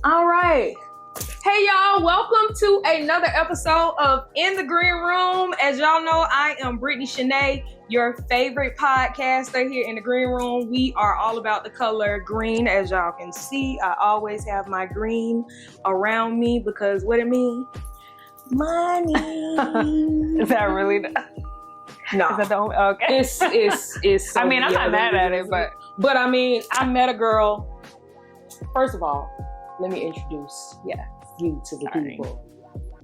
All right. Hey, y'all. Welcome to another episode of In the Green Room. As y'all know, I am Brittany Shanae, your favorite podcaster here in the Green Room. We are all about the color green. As y'all can see, I always have my green around me because what it means? Money. Is that really No. Is that the only, okay. It's so I mean, I'm not mad at it, but I mean, I met a girl. First of all, let me introduce you to the people.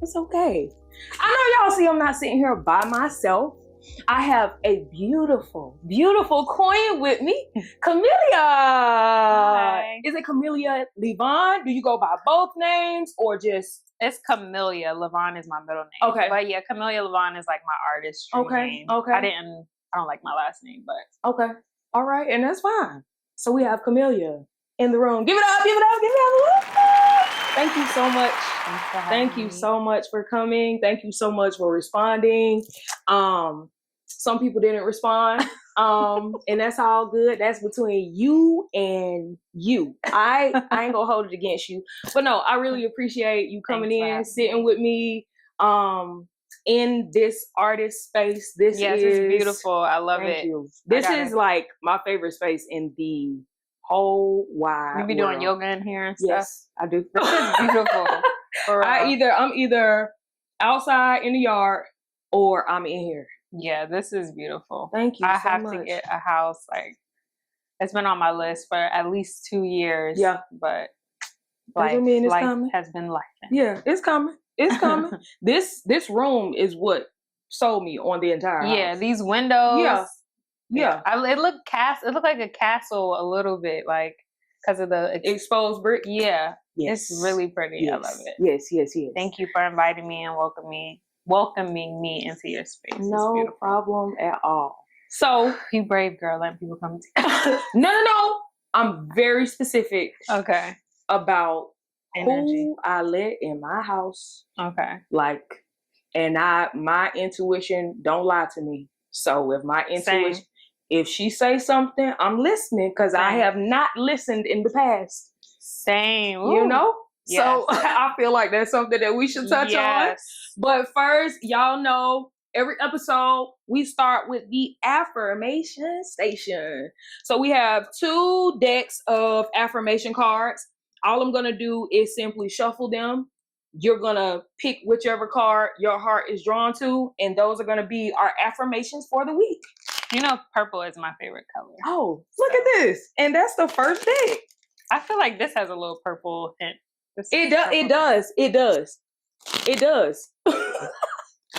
It's okay. I know y'all see I'm not sitting here by myself. I have a beautiful, beautiful queen with me, Camellia. Hi. Is it Camellia Levon? Do you go by both names or just? It's Camellia. Levon is my middle name. Okay. But yeah, Camellia Levon is like my artistry name. Okay. I don't like my last name, but. Okay. All right. And that's fine. So we have Camellia in the room. Give it up, give it up, give it up. Thank you so much. Thank you so much for coming. Thank you so much for responding. Some people didn't respond. And that's all good. That's between you and you. I ain't gonna hold it against you. But no, I really appreciate you coming in, sitting with me in this artist space. This is beautiful. I love it. Thank you. This is like my favorite space in the whole wide You be world. doing yoga in here and stuff? Yes, I do. This is beautiful. For real. I'm either outside in the yard or I'm in here. Yeah, this is beautiful. Thank you I so have much. to get a house. Like, it's been on my list for at least 2 years. Yeah. But life has been life. Yeah, it's coming. It's coming. This room is what sold me on the entire house. Yeah, these windows. Yeah. It looked like a castle a little bit, like because of the exposed brick. Yeah. Yes. It's really pretty. Yes. I love it. Yes. Thank you for inviting me and welcoming me into your space. No problem at all. So you brave girl, letting people come to you. No. I'm very specific. Okay. About energy. Who I let in my house. Okay. Like, and my intuition don't lie to me. So if my intuition, if she say something, I'm listening because I have not listened in the past. Same. Ooh. You know? Yes. So I feel like that's something that we should touch on. But first, y'all know, every episode, we start with the affirmation station. So we have 2 decks of affirmation cards. All I'm going to do is simply shuffle them. You're going to pick whichever card your heart is drawn to, and those are going to be our affirmations for the week. You know, purple is my favorite color. Oh, look at this. And that's the first deck. I feel like this has a little purple hint. It does. I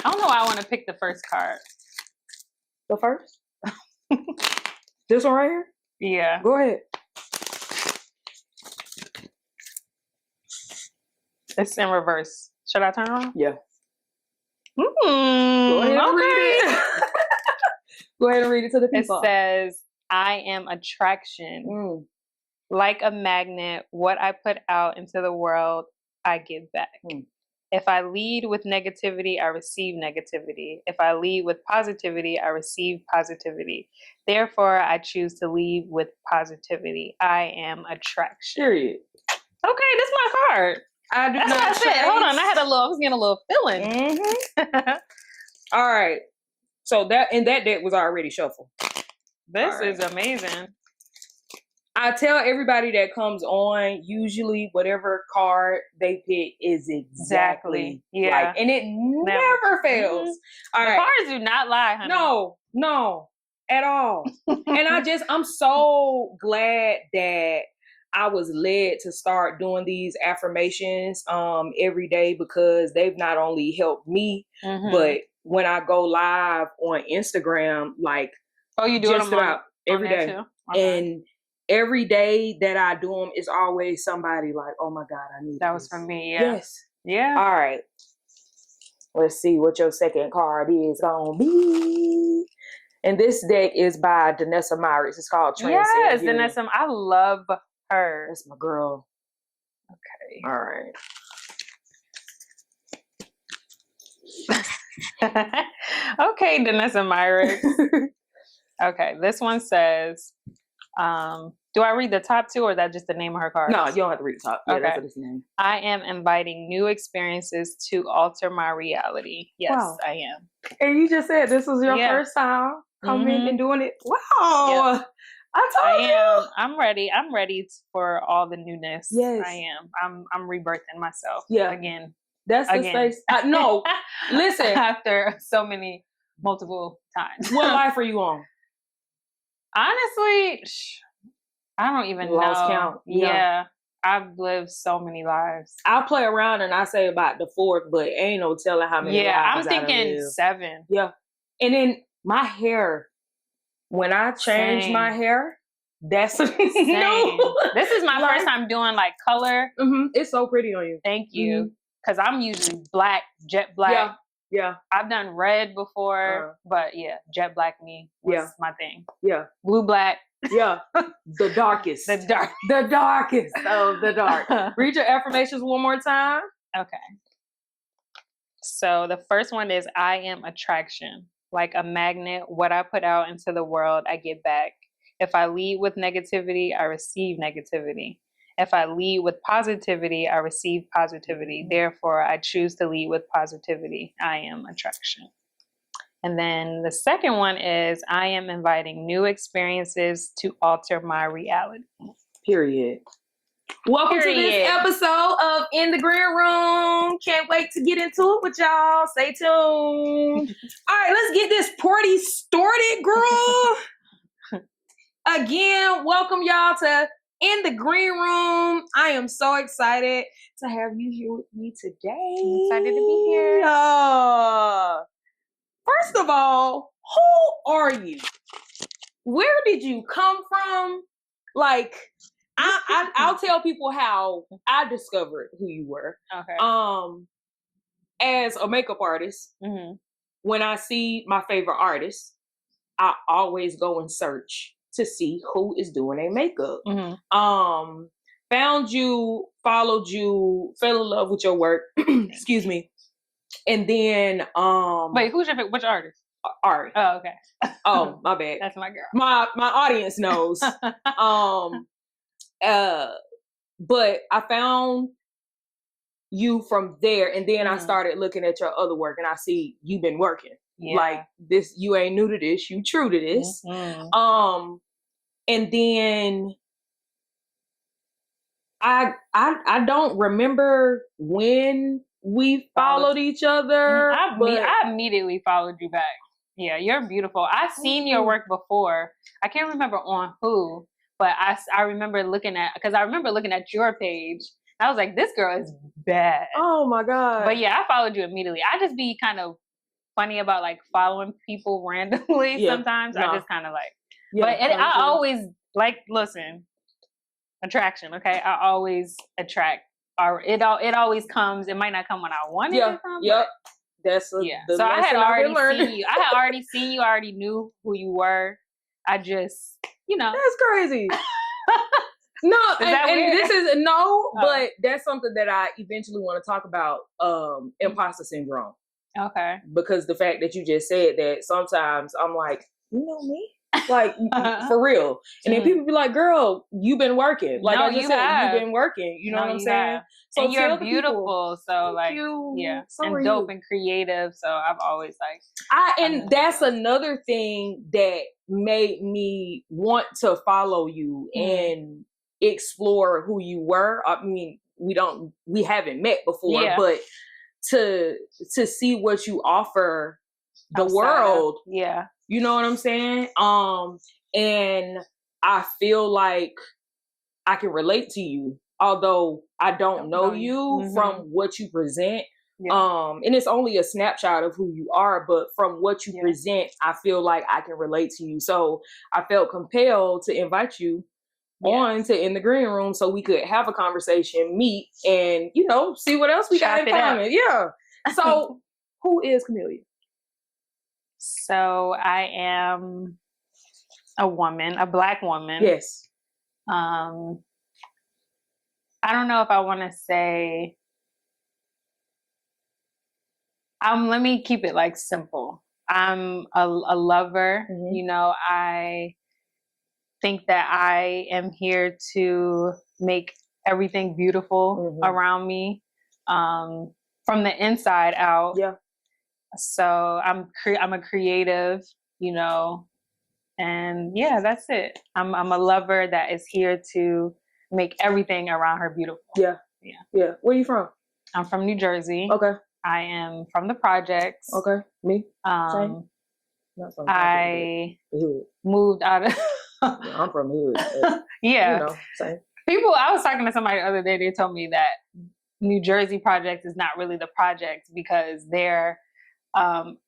don't know why I want to pick the first card. The first? This one right here? Yeah. Go ahead. It's in reverse. Should I turn around? Yeah. Go ahead and read it. Go ahead and read it to the people. It says, I am attraction. Like a magnet, what I put out into the world, I give back. If I lead with negativity, I receive negativity. If I lead with positivity, I receive positivity. Therefore, I choose to lead with positivity. I am attraction. Period. Okay, that's my card. That's what I said. Hold on, I was getting a little feeling. Mm-hmm. All right. So that deck was already shuffled. This is amazing. I tell everybody that comes on, usually whatever card they pick is exactly like, and it never fails. Mm-hmm. All right. Cards do not lie, honey. No, at all. And I'm so glad that I was led to start doing these affirmations every day because they've not only helped me, but when I go live on Instagram, like you do just about every day. Too? Okay. And every day that I do them, it's always somebody like, oh my God, I need that this. was for me, yeah. Yes. Yeah. All right. Let's see what your second card is gonna be. And this deck is by Danessa Myrick. It's called Transcend. Yes, Danessa. I love her. That's my girl. Okay. All right. Okay, Danessa Myrick. Okay, this one says, Do I read the top two or is that just the name of her cards? No, you don't have to read the top. Yeah, Okay. that's what it's name. I am inviting new experiences to alter my reality. Yes, Wow. I am. And you just said this was your first time coming and doing it. Wow. Yep. I am. I'm ready. I'm ready for all the newness. Yes. I am. I'm rebirthing myself. Yeah. Again. That's the space. No, listen. After so many, multiple times. What life are you on? Honestly, I don't even Lost know. count. Yeah. I've lived so many lives. I'll play around and I say about the fourth, but ain't no telling how many lives I'm thinking 7. Yeah. And then my hair, when I change my hair, that's no. This is my first time doing like color. It's so pretty on you. Thank you. Because I'm usually black, jet black. Yeah. I've done red before, but jet black me was my thing. Yeah. Blue black. Yeah. The darkest. The darkest of the dark. Read your affirmations one more time. Okay. So the first one is I am attraction. Like a magnet, what I put out into the world, I get back. If I lead with negativity, I receive negativity. If I lead with positivity, I receive positivity. Therefore, I choose to lead with positivity. I am attraction. And then the second one is I am inviting new experiences to alter my reality. Period. Welcome to this episode of In the Green Room. Can't wait to get into it with y'all. Stay tuned. All right, let's get this party started, girl. Again, welcome y'all to In the Green Room. I am so excited to have you here with me today. I'm excited to be here. First of all, who are you? Where did you come from? Like, I'll tell people how I discovered who you were. Okay. As a makeup artist, when I see my favorite artist, I always go and search to see who is doing their makeup. Found you, followed you, fell in love with your work. Excuse me. And then wait, which artist? Ari. Oh, okay. Oh, my bad. That's my girl. My audience knows. But I found you from there, and then I started looking at your other work, and I see you've been working. Like this, you ain't new to this, you true to this. And then I don't remember when we followed each other. I immediately followed you back. Yeah, you're beautiful. I've seen your work before. I can't remember on who, but I remember looking at your page. I was like, this girl is bad. Oh my God. But yeah, I followed you immediately. I just be kind of funny about like following people randomly sometimes. I just kind of like, I always like, listen, attraction, okay? I always attract, or it always comes. It might not come when I want it to come. Yep. That's so I had already seen you. I had already seen you. I already knew who you were. I just, That's crazy. No, and this is but that's something that I eventually want to talk about. Imposter syndrome. Okay. Because the fact that you just said that, sometimes I'm like, you know me? Like, for real. And then people be like, girl, you've been working. Like, I just said, you've been working. You know what I'm saying? So and you're beautiful. So like, so and dope and creative. So I've always like. And that's another thing that made me want to follow you and explore who you were. I mean, we haven't met before, but to see what you offer the world. You know what I'm saying? And I feel like I can relate to you, although I don't know you from what you present. And it's only a snapshot of who you are, but from what you present, I feel like I can relate to you. So I felt compelled to invite you on to In the Green Room so we could have a conversation, meet, and, see what else we got in common. Yeah. So who is Camellia? So I am a woman, a Black woman. Yes. I don't know if I want to say, let me keep it like simple. I'm a lover. I think that I am here to make everything beautiful around me, from the inside out. Yeah. So I'm a creative, you know, and yeah, that's it. I'm a lover that is here to make everything around her beautiful. Yeah. Yeah. Yeah. Where you from? I'm from New Jersey. Okay. I am from the projects. Okay. Me? Same. Not from I the hood. moved out of I'm from the hood. Yeah. You know, same. People, I was talking to somebody the other day, they told me that New Jersey projects is not really the projects because they're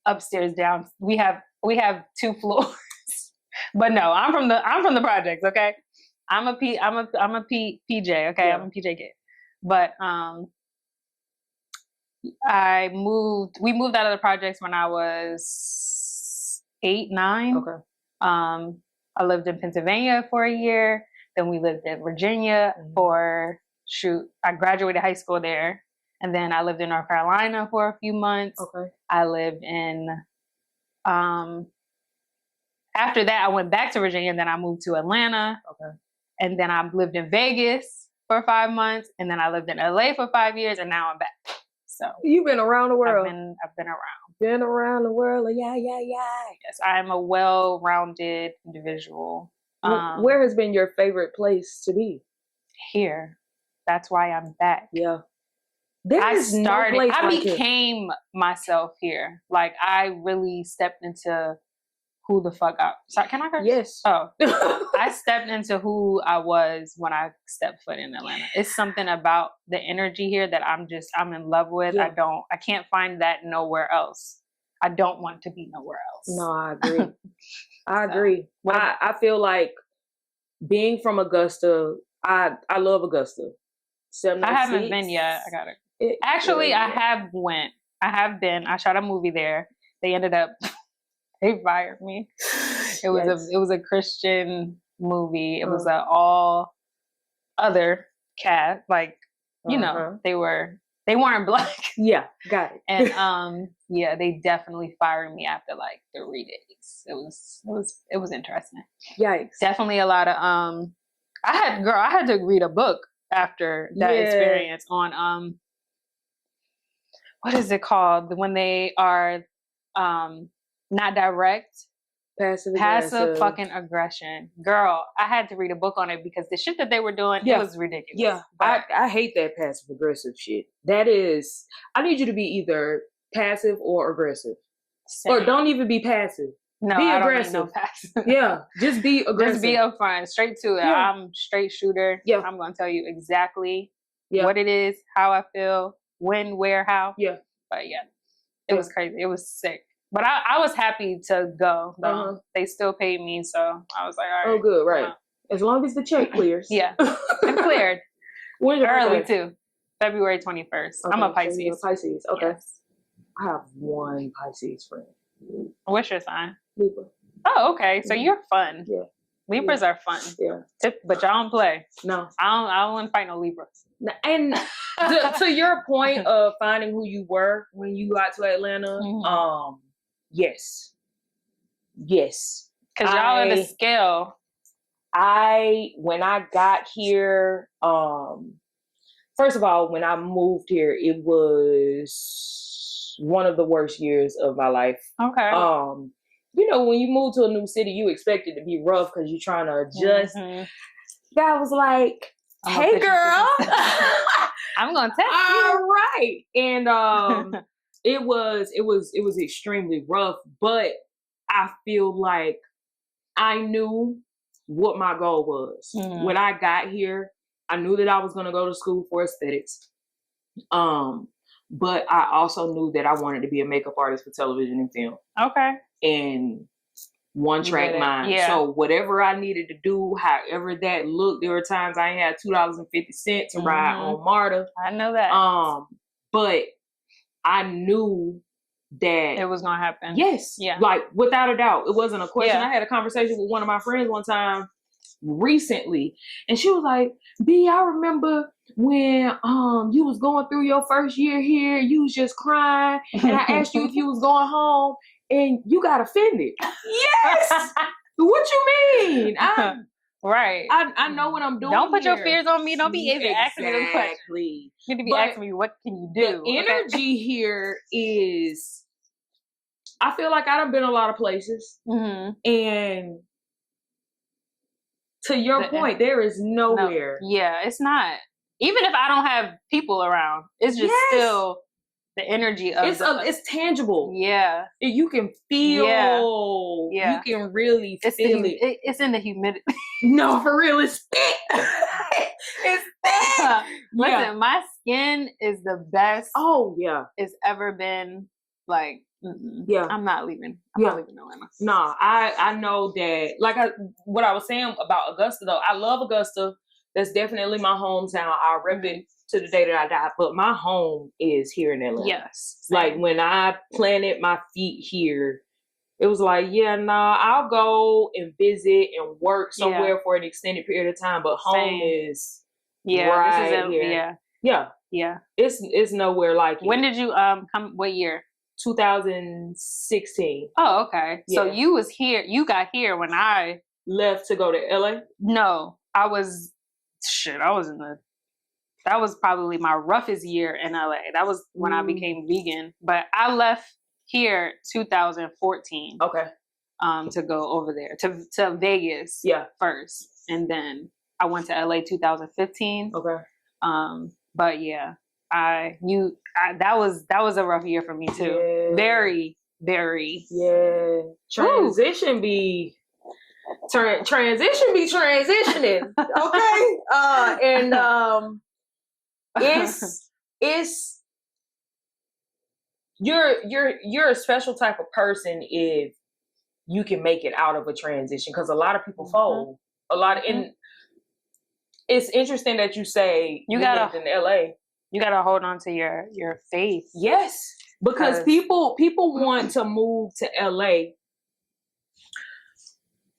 upstairs down. We have 2 floors. But no, I'm from the projects, okay? I'm a PJ, okay? Yeah. I'm a PJ kid. But we moved out of the projects when I was 8, 9. Okay. I lived in Pennsylvania for a year. Then we lived in Virginia I graduated high school there. And then I lived in North Carolina for a few months. Okay. I lived in, after that, I went back to Virginia, and then I moved to Atlanta. Okay. And then I lived in Vegas for 5 months. And then I lived in LA for 5 years, and now I'm back. So you've been around the world. I've been around. Been around the world. Yeah. Yes, I'm a well-rounded individual. Where has been your favorite place to be? Here. That's why I'm back. Yeah. I became myself here. Like, I really stepped into who the fuck I... Sorry, can I curse? Yes. Oh. I stepped into who I was when I stepped foot in Atlanta. It's something about the energy here that I'm in love with. Yeah. I can't find that nowhere else. I don't want to be nowhere else. No, I agree. I agree. I feel like being from Augusta, I love Augusta. I haven't been yet. I gotta. I have been. I shot a movie there. They ended up, they fired me. It was a Christian movie. It was an all other cast. Like, you know, they weren't Black. Yeah, got it. And yeah, they definitely fired me after like 3 days. It was interesting. Yikes. Definitely a lot of I had to read a book after that experience on what is it called? When they are not direct. Passive fucking aggression. Girl, I had to read a book on it because the shit that they were doing, it was ridiculous. Yeah, I hate that passive aggressive shit. That is, I need you to be either passive or aggressive. Same. Or don't even be passive. No, be aggressive. I don't need no passive. Yeah, just be aggressive. Just be upfront, straight to it. Yeah. I'm straight shooter. Yeah. I'm going to tell you exactly what it is, how I feel, when, where, how. Yeah. But yeah, it was crazy. It was sick. But I was happy to go, though. They still paid me, so I was like, all right. Oh, good, right. As long as the check clears. Yeah, it cleared. When's your early, too. February 21st. Okay, I'm a Pisces. So you're a Pisces, okay. Yes. I have one Pisces friend. What's your sign? Libra. Oh, okay. So you're fun. Yeah. Libras are fun. Yeah. But y'all don't play. No. I don't want to fight no Libras. And to your point of finding who you were when you got to Atlanta, yes. Yes. Because y'all are the scale. When I got here, first of all, when I moved here, it was one of the worst years of my life. Okay. You know, when you move to a new city, you expect it to be rough because you're trying to adjust. That was like, hey, girl. I'm going to test you. All right. And it was extremely rough, but I feel like I knew what my goal was. When I got here, I knew that I was going to go to school for aesthetics. But I also knew that I wanted to be a makeup artist for television and film. Okay. And one track mind. Yeah. So whatever I needed to do, however that looked, there were times I had $2.50 to ride on MARTA. I know that. But I knew that it was gonna happen. Yes. Yeah. Like without a doubt. It wasn't a question. Yeah. I had a conversation with one of my friends one time recently, and she was like, B, I remember when you was going through your first year here, you was just crying, and I asked you if you was going home and you got offended. Yes. What you mean? Right. I know what I'm doing. Don't put here. your fears on me. Don't be even asking me the question. Exactly. You need to be asking me, what can you do? The energy here is, I feel like I done been a lot of places. And to your point, there is nowhere. Yeah, it's not. Even if I don't have people around, it's just still the energy of it's tangible. Yeah. You can feel. Yeah. You can really feel it. It's in the humidity. No, for real, it's thick. It's thick. Listen, my skin is the best. Oh, yeah. It's ever been. Like, yeah. I'm not leaving. I'm not leaving Atlanta. No, I know that. Like what I was saying about Augusta, though, I love Augusta. That's definitely my hometown. I'll rep it to the day that I die. But my home is here in Atlanta. Yes. Like when I planted my feet here, it was like, I'll go and visit and work somewhere for an extended period of time. But home is right this is here. Yeah. It's nowhere like it. When did you come? What year? 2016. Oh, okay. So you was here. You got here when I left to go to LA. No, I was in that was probably my roughest year in LA. That was when I became vegan. But I left here 2014. Okay. To go over there to Vegas. First, and then I went to LA 2015. Okay. But yeah, that was a rough year for me too. Yeah. Very, very. Yeah. Transition be transitioning. Okay. It's you're a special type of person if you can make it out of a transition, because a lot of people fold. And it's interesting that you say you lived in LA. You gotta hold on to your faith. Yes, because people want to move to LA,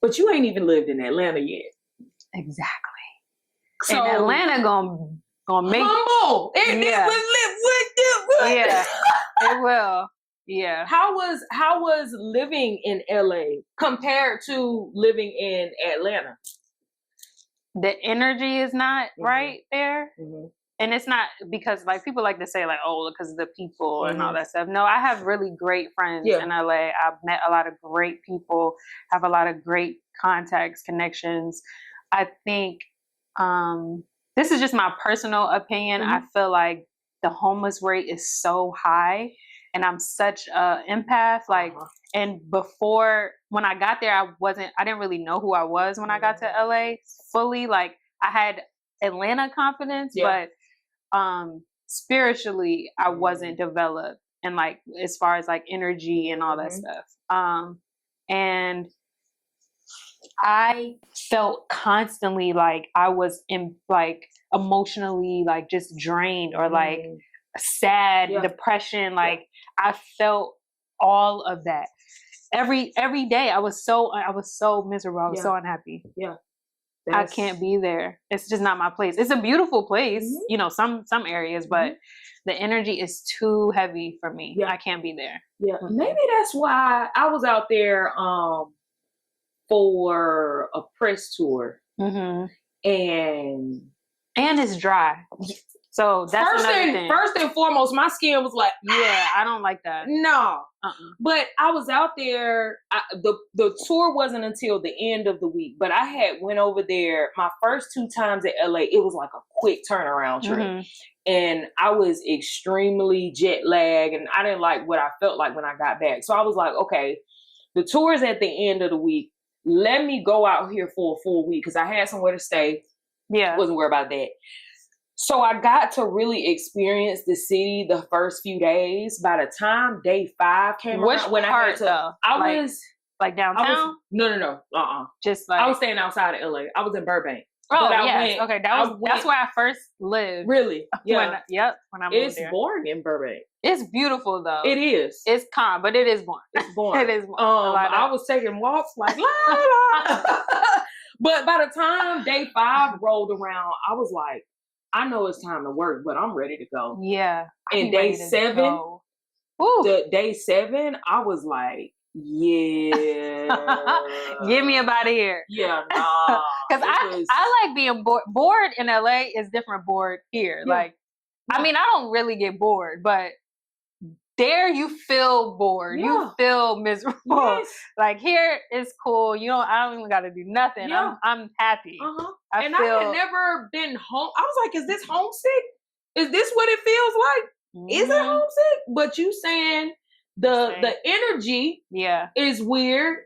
but you ain't even lived in Atlanta yet. Exactly. So and Atlanta gonna make humble. It will. Yeah. How was living in LA compared to living in Atlanta? The energy is not right there. And it's not because, like, people like to say, like, oh, because of the people and all that stuff. No, I have really great friends in LA. I've met a lot of great people, have a lot of great contacts, connections. I think this is just my personal opinion. I feel like the homeless rate is so high, and I'm such an empath. Like, and before, when I got there, I didn't really know who I was when I got to LA fully. Like, I had Atlanta confidence, but spiritually I wasn't developed, and like as far as like energy and all that stuff. And I felt constantly like I was emotionally like just drained or like sad, depression. Like I felt all of that every day. I was so miserable. I was so unhappy. I can't be there. It's just not my place. It's a beautiful place, you know, some areas, but the energy is too heavy for me. I can't be there. Maybe that's why I was out there for a press tour, and it's dry. So that's first and foremost, my skin was like, I don't like that. No. But I was out there. The tour wasn't until the end of the week, but I had went over there my first 2 times at LA. It was like a quick turnaround trip, and I was extremely jet lagged, and I didn't like what I felt like when I got back. So I was like, okay, the tour is at the end of the week. Let me go out here for a full week because I had somewhere to stay. Wasn't worried about that. So I got to really experience the city the first few days. By the time day 5 came around, when I had to, I was like downtown. No. Just like I was staying outside of LA. I was in Burbank. Oh yes, okay. That's where I first lived. Really? Yeah. When I moved there. It's boring in Burbank. It's beautiful though. It is. It's calm, but it is boring. It's boring. It is boring. I was taking walks like la la. But by the time day 5 rolled around, I was like, I know it's time to work, but I'm ready to go. Yeah. And day 7, day 7, I was like, yeah. Get me up out of here. Yeah, nah. Because I like being bored. Bored in LA is different bored here. Yeah. Like, I mean, I don't really get bored, but there you feel bored. Yeah. You feel miserable. Yes. Like here it's cool. I don't even got to do nothing. Yeah. I'm happy. I had never been home. I was like, is this homesick? Is this what it feels like? Is it homesick? But you saying the energy is weird.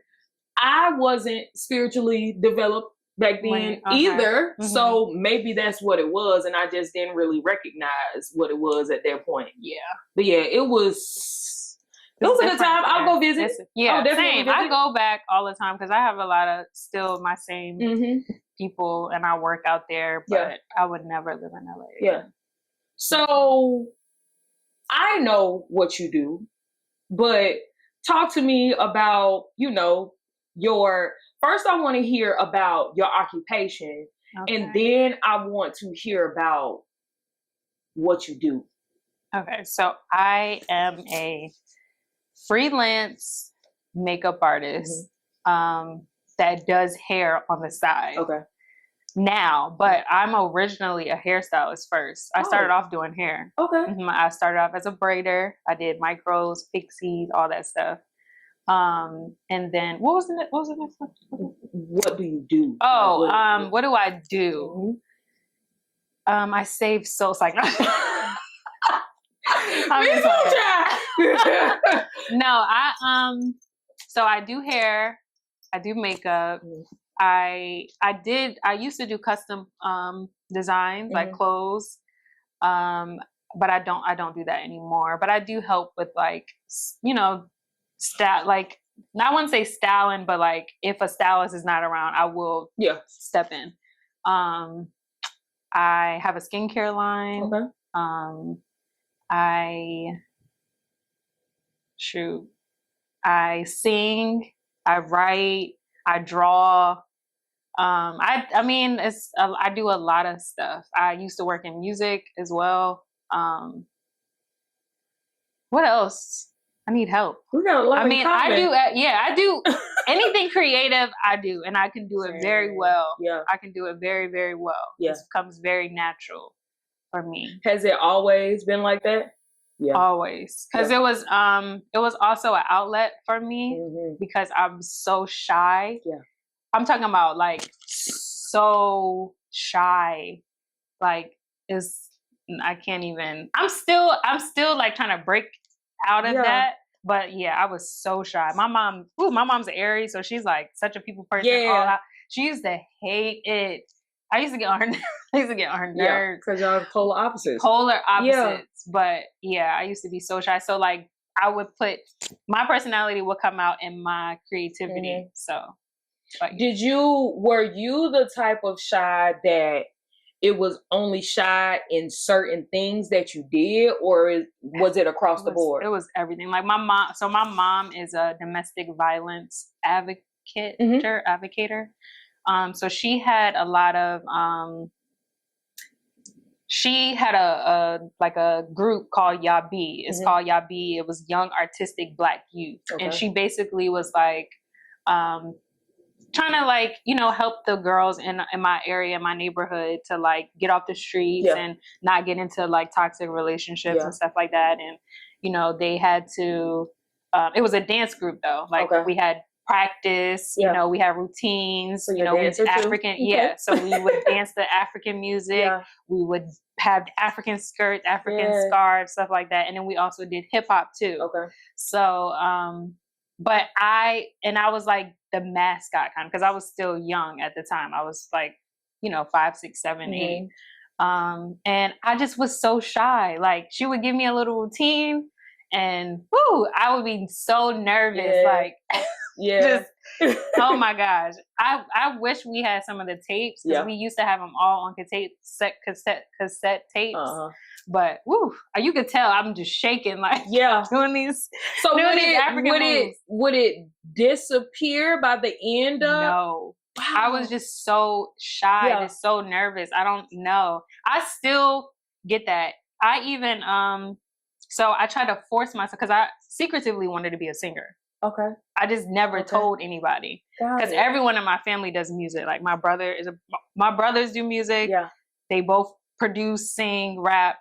I wasn't spiritually developed back then either. So maybe that's what it was. And I just didn't really recognize what it was at that point. Yeah. But yeah, it was a good time. I'll go visit. Same. Visit. I go back all the time because I have a lot of still my same people and I work out there, but I would never live in LA. Yeah. So I know what you do, but talk to me about, first I want to hear about your occupation, and then I want to hear about what you do. Okay, so I am a freelance makeup artist that does hair on the side. Okay. Now, but I'm originally a hairstylist first. I started off doing hair. Okay. I started off as a braider. I did micros, pixies, all that stuff. And then what was the next one? What do you do? What do I do? I save souls. Like, no, so I do hair, I do makeup. I used to do custom designs like clothes. But I don't do that anymore. But I do help with like, like, I wouldn't say styling, but like if a stylist is not around, I will step in. I have a skincare line. Okay. I sing, I write, I draw. I mean, I do a lot of stuff. I used to work in music as well. What else? I need help. We got a lot. I mean, I do anything creative. I do, and I can do it very well. Yeah, I can do it very, very well. Yeah, it becomes very natural for me. Has it always been like that? Yeah, always, because it was also an outlet for me because I'm so shy. Yeah, I'm talking about like so shy, like I can't even. I'm still like trying to break out of that. But yeah, I was so shy. My mom's an Aries, so she's like such a people person. Yeah. She used to hate it. I used to get on her nerves. Because y'all are polar opposites. Yeah. But yeah, I used to be so shy. So like I would my personality would come out in my creativity. So but, were you the type of shy that it was only shy in certain things that you did, or was it across the board? It was everything. Like my mom is a domestic violence advocator. So she had a lot of, she had a group called Yabi. It's called Yabi. It was Young Artistic Black Youth. Okay. And she basically was like, trying to like, help the girls in my area, my neighborhood to like get off the streets and not get into like toxic relationships and stuff like that. And, they had to, it was a dance group though. Like we had practice, we had routines, so we African, so we would dance the African music. Yeah. We would have African skirts, African scarves, stuff like that. And then we also did hip hop too. Okay. So, but I was like the mascot kind of, because I was still young at the time. I was like, 5, 6, 7, 8. And I just was so shy. Like she would give me a little routine and I would be so nervous. Yeah. Like, oh my gosh. I wish we had some of the tapes because we used to have them all on cassette tapes. But you could tell I'm just shaking, like doing these. So would it disappear by the end of? No, wow. I was just so shy, just so nervous. I don't know. I still get that. I even so I tried to force myself because I secretively wanted to be a singer. Okay. I just never told anybody because everyone in my family does music. Like my brothers do music. Yeah. They both produce, sing, rap.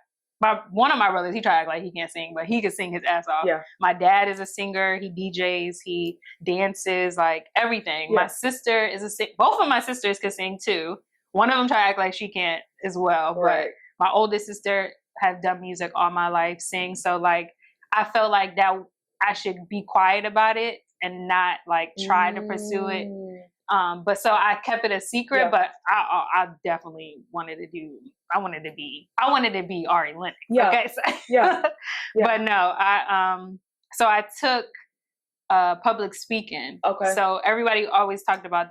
One of my brothers, he tried to act like he can't sing, but he can sing his ass off. Yeah. My dad is a singer. He DJs. He dances, like everything. Yeah. My sister is both of my sisters can sing too. One of them tried to act like she can't as well. Right. But my oldest sister has done music all my life, sing. So like, I felt like that I should be quiet about it and not like try to pursue it. But so I kept it a secret, but I definitely wanted to be Ari Lennox. Yeah. Okay. So, yeah. But no, so I took public speaking. Okay. So everybody always talked about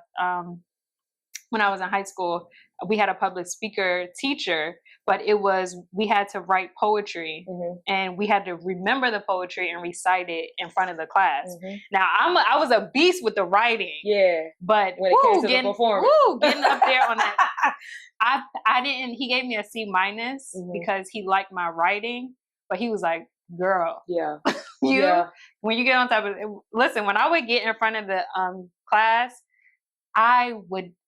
when I was in high school, we had a public speaker teacher, but we had to write poetry and we had to remember the poetry and recite it in front of the class. Now I was a beast with the writing. Yeah. But when it came to the performance. Getting up there on that. He gave me a C- because he liked my writing, but he was like, girl. Yeah. When you get on top of it, listen, when I would get in front of the class,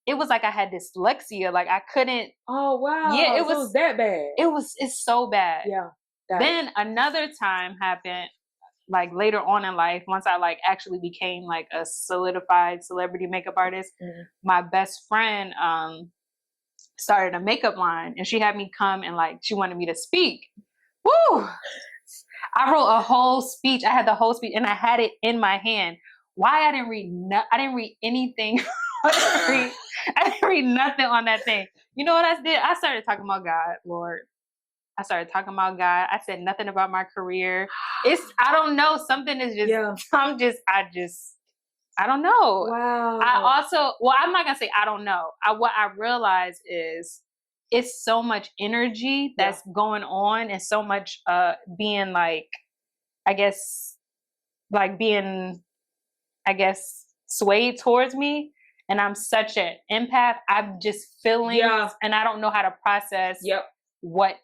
it was like I had dyslexia. Like I couldn't. Oh wow. Yeah, it was that bad. It's so bad. Yeah. Then another time happened, like later on in life, once I like actually became like a solidified celebrity makeup artist, my best friend started a makeup line and she had me come and like she wanted me to speak. Woo! I wrote a whole speech. I had the whole speech and I had it in my hand. Why I didn't read anything. I didn't read nothing on that thing. You know what I did? I started talking about God, Lord. I started talking about God. I said nothing about my career. I don't know. Something is just, I don't know. Wow. I'm not going to say I don't know. What I realized is it's so much energy that's going on and so much being like, swayed towards me. And I'm such an empath. I'm just feeling and I don't know how to process what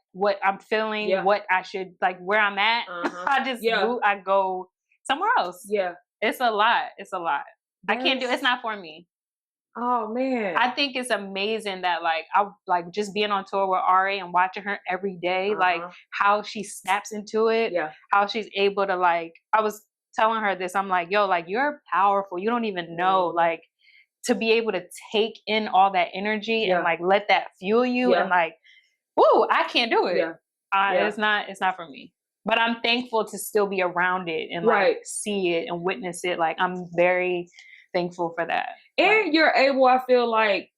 I'm feeling, what I should, like where I'm at. I just I go somewhere else. Yeah. It's a lot. I can't do it's not for me. Oh man. I think it's amazing that like I like just being on tour with Ari and watching her every day, like how she snaps into it, how she's able to like I was telling her this, I'm like, yo, like you're powerful. You don't even know, like to be able to take in all that energy and like let that fuel you and like, woo, I can't do it. It's not for me. But I'm thankful to still be around it and like see it and witness it. Like I'm very thankful for that. And you're able, I feel like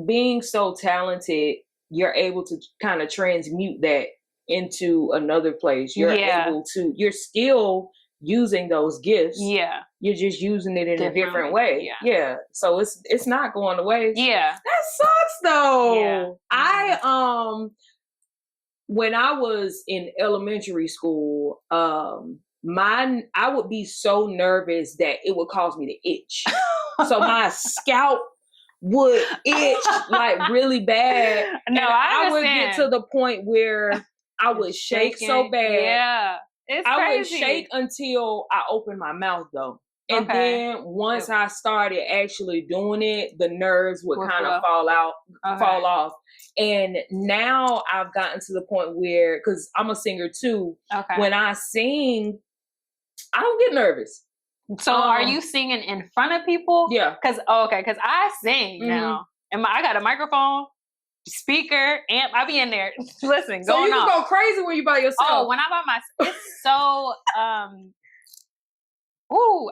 being so talented, you're able to kind of transmute that into another place. You're able to, you're still using those gifts. Yeah. You're just using it in a different way. Yeah. So it's not going away. Yeah. That sucks though. Yeah. I when I was in elementary school, I would be so nervous that it would cause me to itch. So my scalp would itch like really bad. No, and I would get to the point where I would shake so bad. Yeah. It's I crazy. would shake until I opened my mouth though. And then once I started actually doing it, the nerves would kind of fall off. And now I've gotten to the point where, because I'm a singer too, when I sing, I don't get nervous. So are you singing in front of people? Yeah. Because I sing now. And I got a microphone, speaker, amp. I be in there. Listen, so you can go crazy when you by yourself. Oh, when I'm by myself, it's so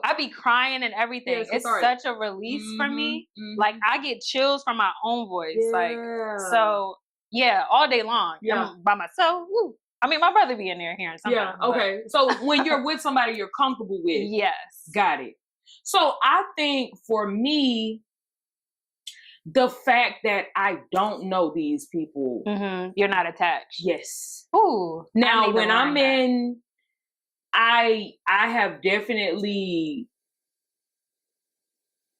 I be crying and everything. It's such a release for me. Like I get chills from my own voice. Like so all day long. I'm by myself. Woo. I mean, my brother be in there hearing something. Yeah, okay. So when you're with somebody you're comfortable with. Yes. Got it. So I think for me, the fact that I don't know these people. You're not attached. Yes. Ooh. Now, when I'm in, I have definitely,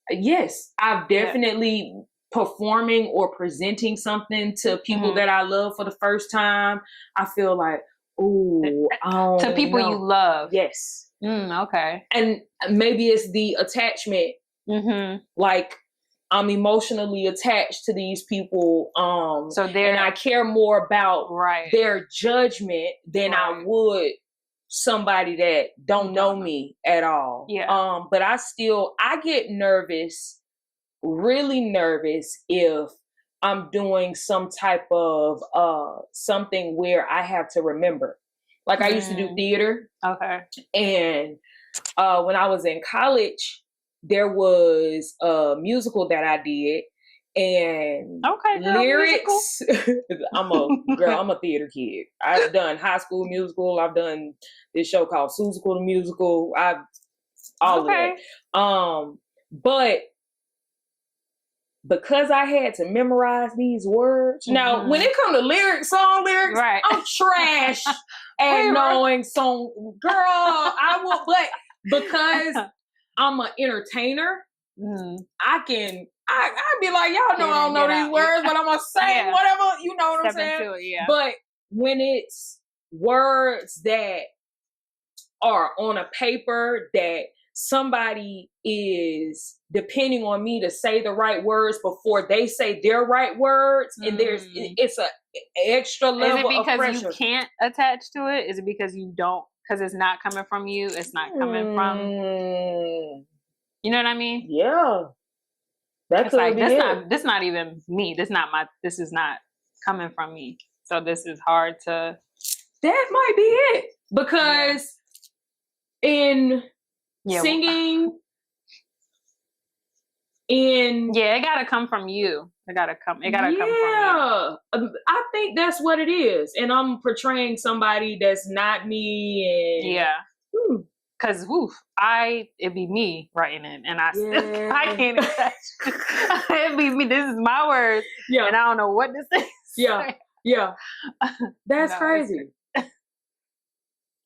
I've definitely performing or presenting something to people that I love for the first time. I feel like, ooh, to people you love. Yes. Okay. And maybe it's the attachment. Like, I'm emotionally attached to these people. And I care more about their judgment than I would somebody that don't know me at all. Yeah. But I get nervous, really nervous, if I'm doing some type of something where I have to remember. Like, I used to do theater. Okay. And when I was in college, there was a musical that I did, and lyrics. I'm a theater kid. I've done High School Musical. I've done this show called Susical the Musical. All of that. But because I had to memorize these words. Now, when it comes to song lyrics, I'm trash at knowing song. Girl, I will, but because I'm an entertainer, I'd be like, y'all know I don't know these words, but I'm gonna say whatever, you know what I'm saying? But when it's words that are on a paper that somebody is depending on me to say the right words before they say their right words, and it's a extra level of pressure. Is it because you can't attach to it? Is it because you don't? Because it's not coming from you. It's not coming from. You know what I mean? Yeah. That's like this not even me. This is not coming from me. So this is hard to. That might be it, because in singing, it gotta come from you. It gotta come from you. I think that's what it is, and I'm portraying somebody that's not me. And because it'd be me writing it, and I can't attach. It'd be me. This is my words, and I don't know what this is. That's crazy.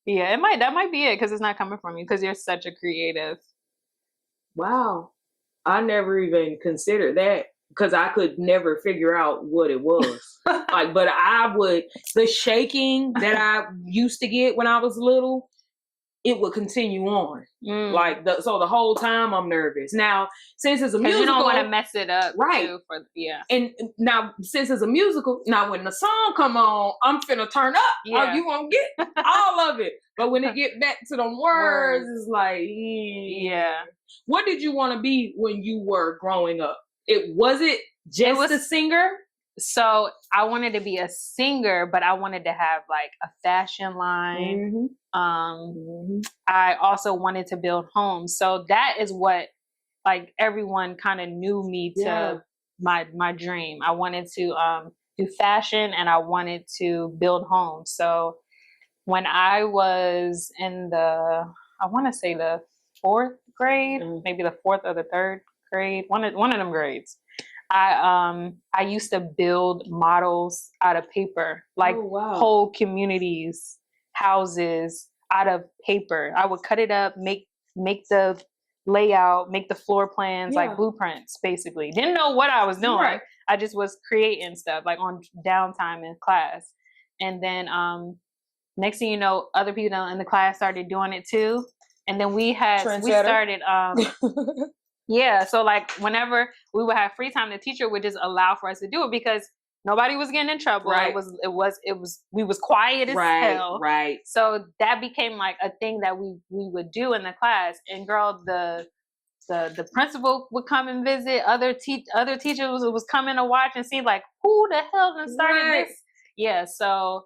Yeah, that might be it, because it's not coming from you, because you're such a creative. Wow. I never even considered that, because I could never figure out what it was. But the shaking that I used to get when I was little, it would continue on. So the whole time I'm nervous. Now, since it's a musical, you don't want to mess it up, too, And now, since it's a musical, now when the song come on, I'm finna turn up. Oh, you won't get all of it. But when it get back to the words, it's like, What did you want to be when you were growing up? Was it just a singer? So I wanted to be a singer, but I wanted to have like a fashion line. I also wanted to build homes. So that is what, like, everyone kind of knew me to my dream. I wanted to do fashion, and I wanted to build homes. So when I was in I want to say the 4th grade, maybe the 4th or the 3rd grade, one of them grades, I used to build models out of paper, like whole communities, houses out of paper. I would cut it up, make the layout, make the floor plans, like blueprints, basically. Didn't know what I was doing. I just was creating stuff, like on downtime in class. And then next thing you know, other people in the class started doing it too. And then we started so like whenever we would have free time, the teacher would just allow for us to do it, because nobody was getting in trouble. We was quiet as hell. So that became like a thing that we would do in the class. And girl, the principal would come and visit. Other teachers was coming to watch and see, like, who the hell done started this? Yeah. So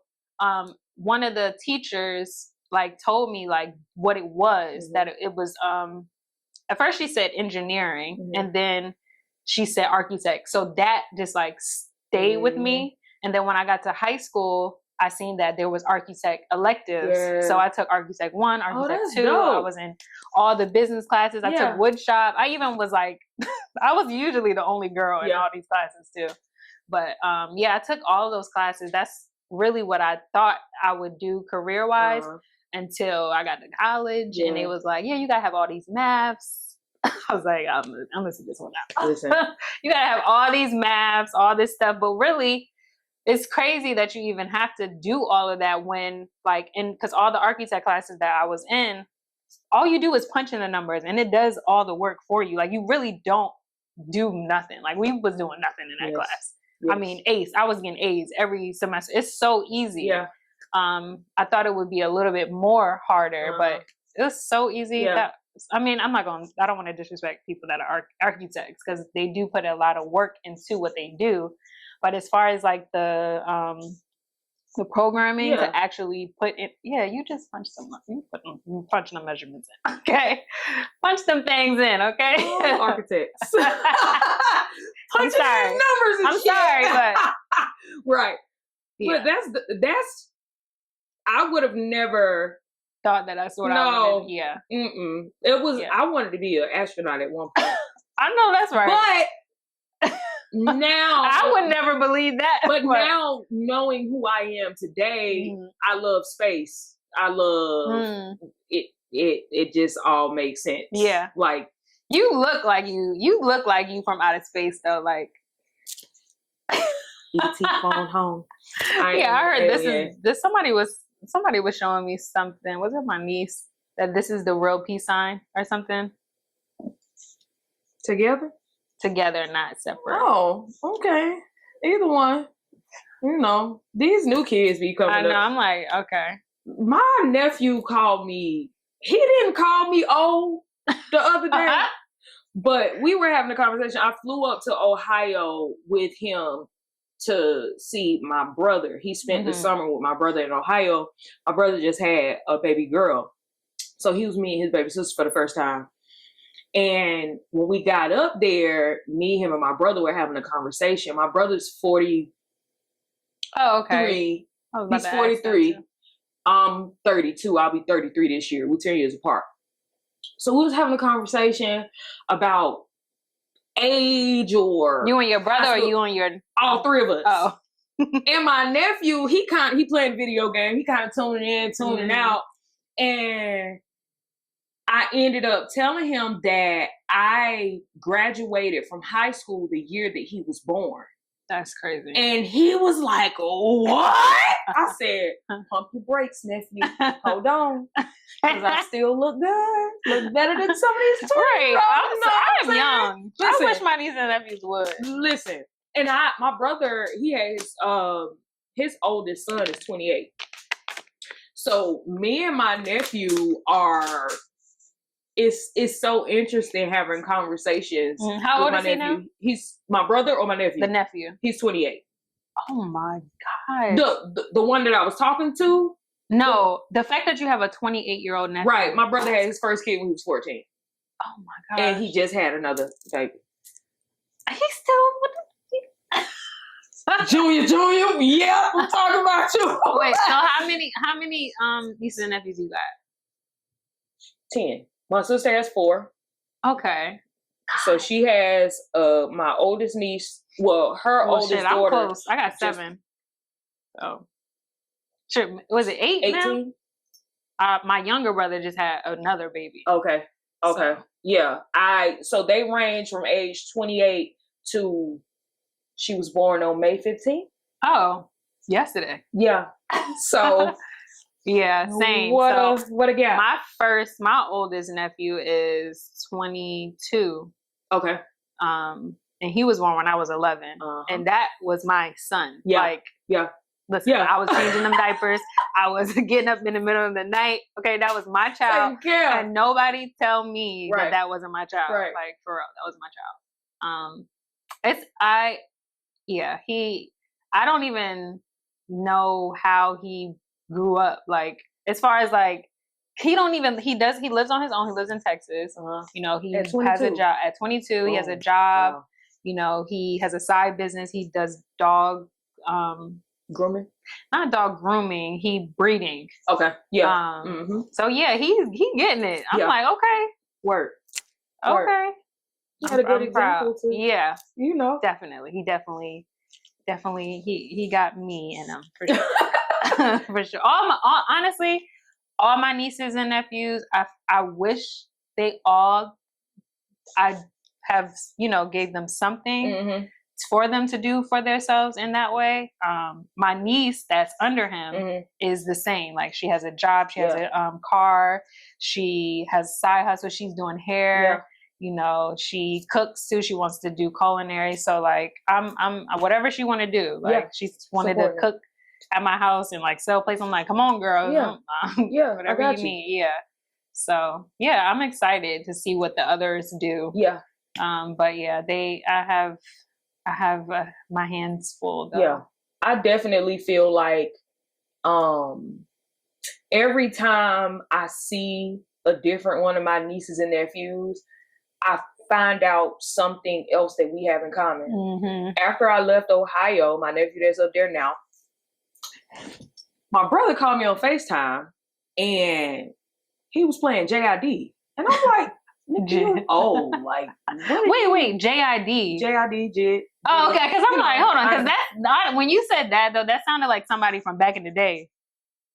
one of the teachers like told me like what it was, that it was at first she said engineering, and then she said architect. So that just like stayed with me. And then when I got to high school, I seen that there was architect electives. So I took architect 1, architect 2. Dope. I was in all the business classes. I took wood shop. I even was like, I was usually the only girl in all these classes too. But I took all of those classes. That's really what I thought I would do career-wise until I got to college, and it was like, you gotta have all these maths. I was like, I'm gonna sit this one out. You gotta have all these maths, all this stuff. But really, it's crazy that you even have to do all of that when, like, because all the architect classes that I was in, all you do is punch in the numbers and it does all the work for you. Like you really don't do nothing. Like we was doing nothing in that class. Yes. I mean, I was getting A's every semester. It's so easy. Yeah. I thought it would be a little bit more harder, but it was so easy. Yeah. That, I mean, I don't want to disrespect people that are architects because they do put a lot of work into what they do. But as far as like the programming to actually put in, you just punch you punch the measurements in. Okay. Punch them things in, okay? Oh, architects. I'm sorry. Numbers and sorry, but right. Yeah. But that's I would have never thought that that's what I wanted. Yeah. It was I wanted to be an astronaut at one point. I know that's right. But now I would never believe that. But now knowing who I am today, I love space. I love it. It just all makes sense. Yeah. Like you look like you from outer space though. Like ET phone home. I heard this somebody was showing me something. Was it my niece that this is the real peace sign or something? Together, not separate. Oh, okay. Either one. You know, these new kids be coming up. I know, I'm like, okay. My nephew called me. He didn't call me old the other day, but we were having a conversation. I flew up to Ohio with him to see my brother. He spent the summer with my brother in Ohio. My brother just had a baby girl. So he was meeting his baby sister for the first time. And when we got up there, me, him, and my brother were having a conversation. My brother's 40. Oh, okay. He's 43. I'm 32. I'll be 33 this year. We're 10 years apart. So we was having a conversation about age or... You and your brother or you and your... All three of us. Oh. And my nephew, he playing video game. He kind of tuning in, tuning out. And I ended up telling him that I graduated from high school the year that he was born. That's crazy. And he was like, what? I said, pump your brakes, nephew. Hold on. Because I still look good. Look better than some of these 20. Right. I'm young. Listen, I wish my nieces and nephews would. Listen. And my brother, he has, his oldest son is 28. So me and my nephew are... It's so interesting having conversations. How old is he now? He's my brother or my nephew? The nephew. He's 28. Oh my God. The one that I was talking to? No, the fact that you have a 28-year-old nephew. Right. My brother had his first kid when he was 14. Oh my God. And he just had another baby. He's still Junior. Yeah, I'm talking about you. Wait, so how many nieces and nephews you got? 10. My sister has 4. Okay. So she has my oldest niece. Well, her oldest daughter. I'm close. I got 7. Oh. Sure. Was it 8 18? Now? My younger brother just had another baby. Okay. So. Yeah. So they range from age 28 to she was born on May 15th. Oh, yesterday. Yeah. So yeah, same. What a gap. My oldest nephew is 22. Okay. And he was born when I was 11. And that was my son. Yeah. Like, yeah. Listen, I was changing them diapers. I was getting up in the middle of the night. Okay, that was my child. Yeah. And nobody tell me that wasn't my child. Right. Like, for real, that was my child. I don't even know how he grew up. Like, as far as like, he lives on his own. He lives in Texas. You know, he has a job at 22. He has a job. Wow. You know, he has a side business. He does dog, grooming? Not dog grooming, he breeding. Okay. Yeah. So yeah, he getting it. I'm like, okay. Word. Okay. You had a good example too. Yeah. You know. Definitely. He definitely he got me in him for sure. For sure. Honestly, all my nieces and nephews, I wish they all I have, gave them something for them to do for themselves in that way. My niece that's under him is the same. Like, she has a job, she has a car, she has side hustle, she's doing hair. You know, she cooks too. She wants to do culinary. So like, I'm whatever she want to do. Like, she wanted to cook at my house and like sell plates. I'm like, come on, girl. Whatever you need. Yeah. So yeah, I'm excited to see what the others do. Yeah. But yeah, I have my hands full though. Yeah. I definitely feel like, every time I see a different one of my nieces and nephews, I find out something else that we have in common. After I left Ohio, my nephew that's up there now, my brother called me on FaceTime and he was playing JID. And I'm like, like, wait, JID. JID. Oh, okay, because I'm like, hold on, because that, when you said that though, that sounded like somebody from back in the day.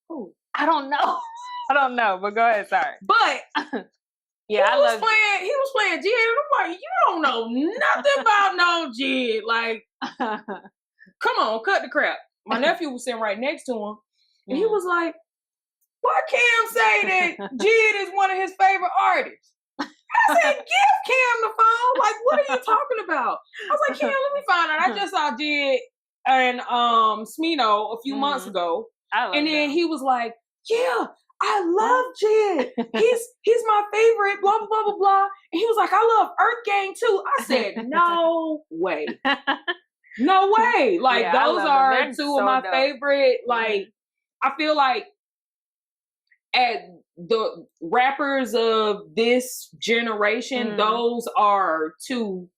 Who? I don't know, but go ahead, sorry. But yeah, he was playing Jid, and I'm like, you don't know nothing about no Jid. Like, come on, cut the crap. My nephew was sitting right next to him, and he was like, why Cam say that Jid is one of his favorite artists? I said, give Cam the phone. Like, what are you talking about? I was like, Cam, let me find out. I just saw Jid and Smino a few months ago. And then he was like, yeah, I love Jid. He's my favorite, blah, blah, blah, blah, blah. And he was like, I love Earth Gang too. I said, no way. No way. Like, those are two of my favorite. Like, I feel like at the rappers of this generation, those are two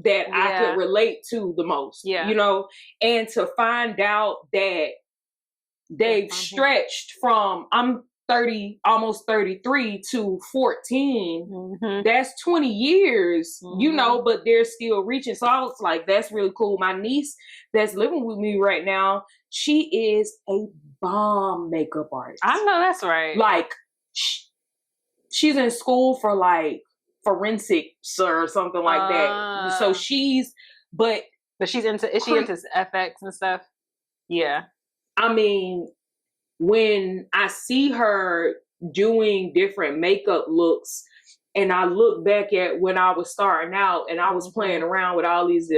that I could relate to the most. You know, and to find out that they've stretched from, I'm 30, almost 33 to 14. That's 20 years, you know, but they're still reaching. So I was like, that's really cool. My niece that's living with me right now, she is a bomb makeup artist. I know that's right. Like, she's in school for like forensics or something like that. So but she's into, is she into FX and stuff? Yeah. I mean, when I see her doing different makeup looks and I look back at when I was starting out and I was playing around with all these,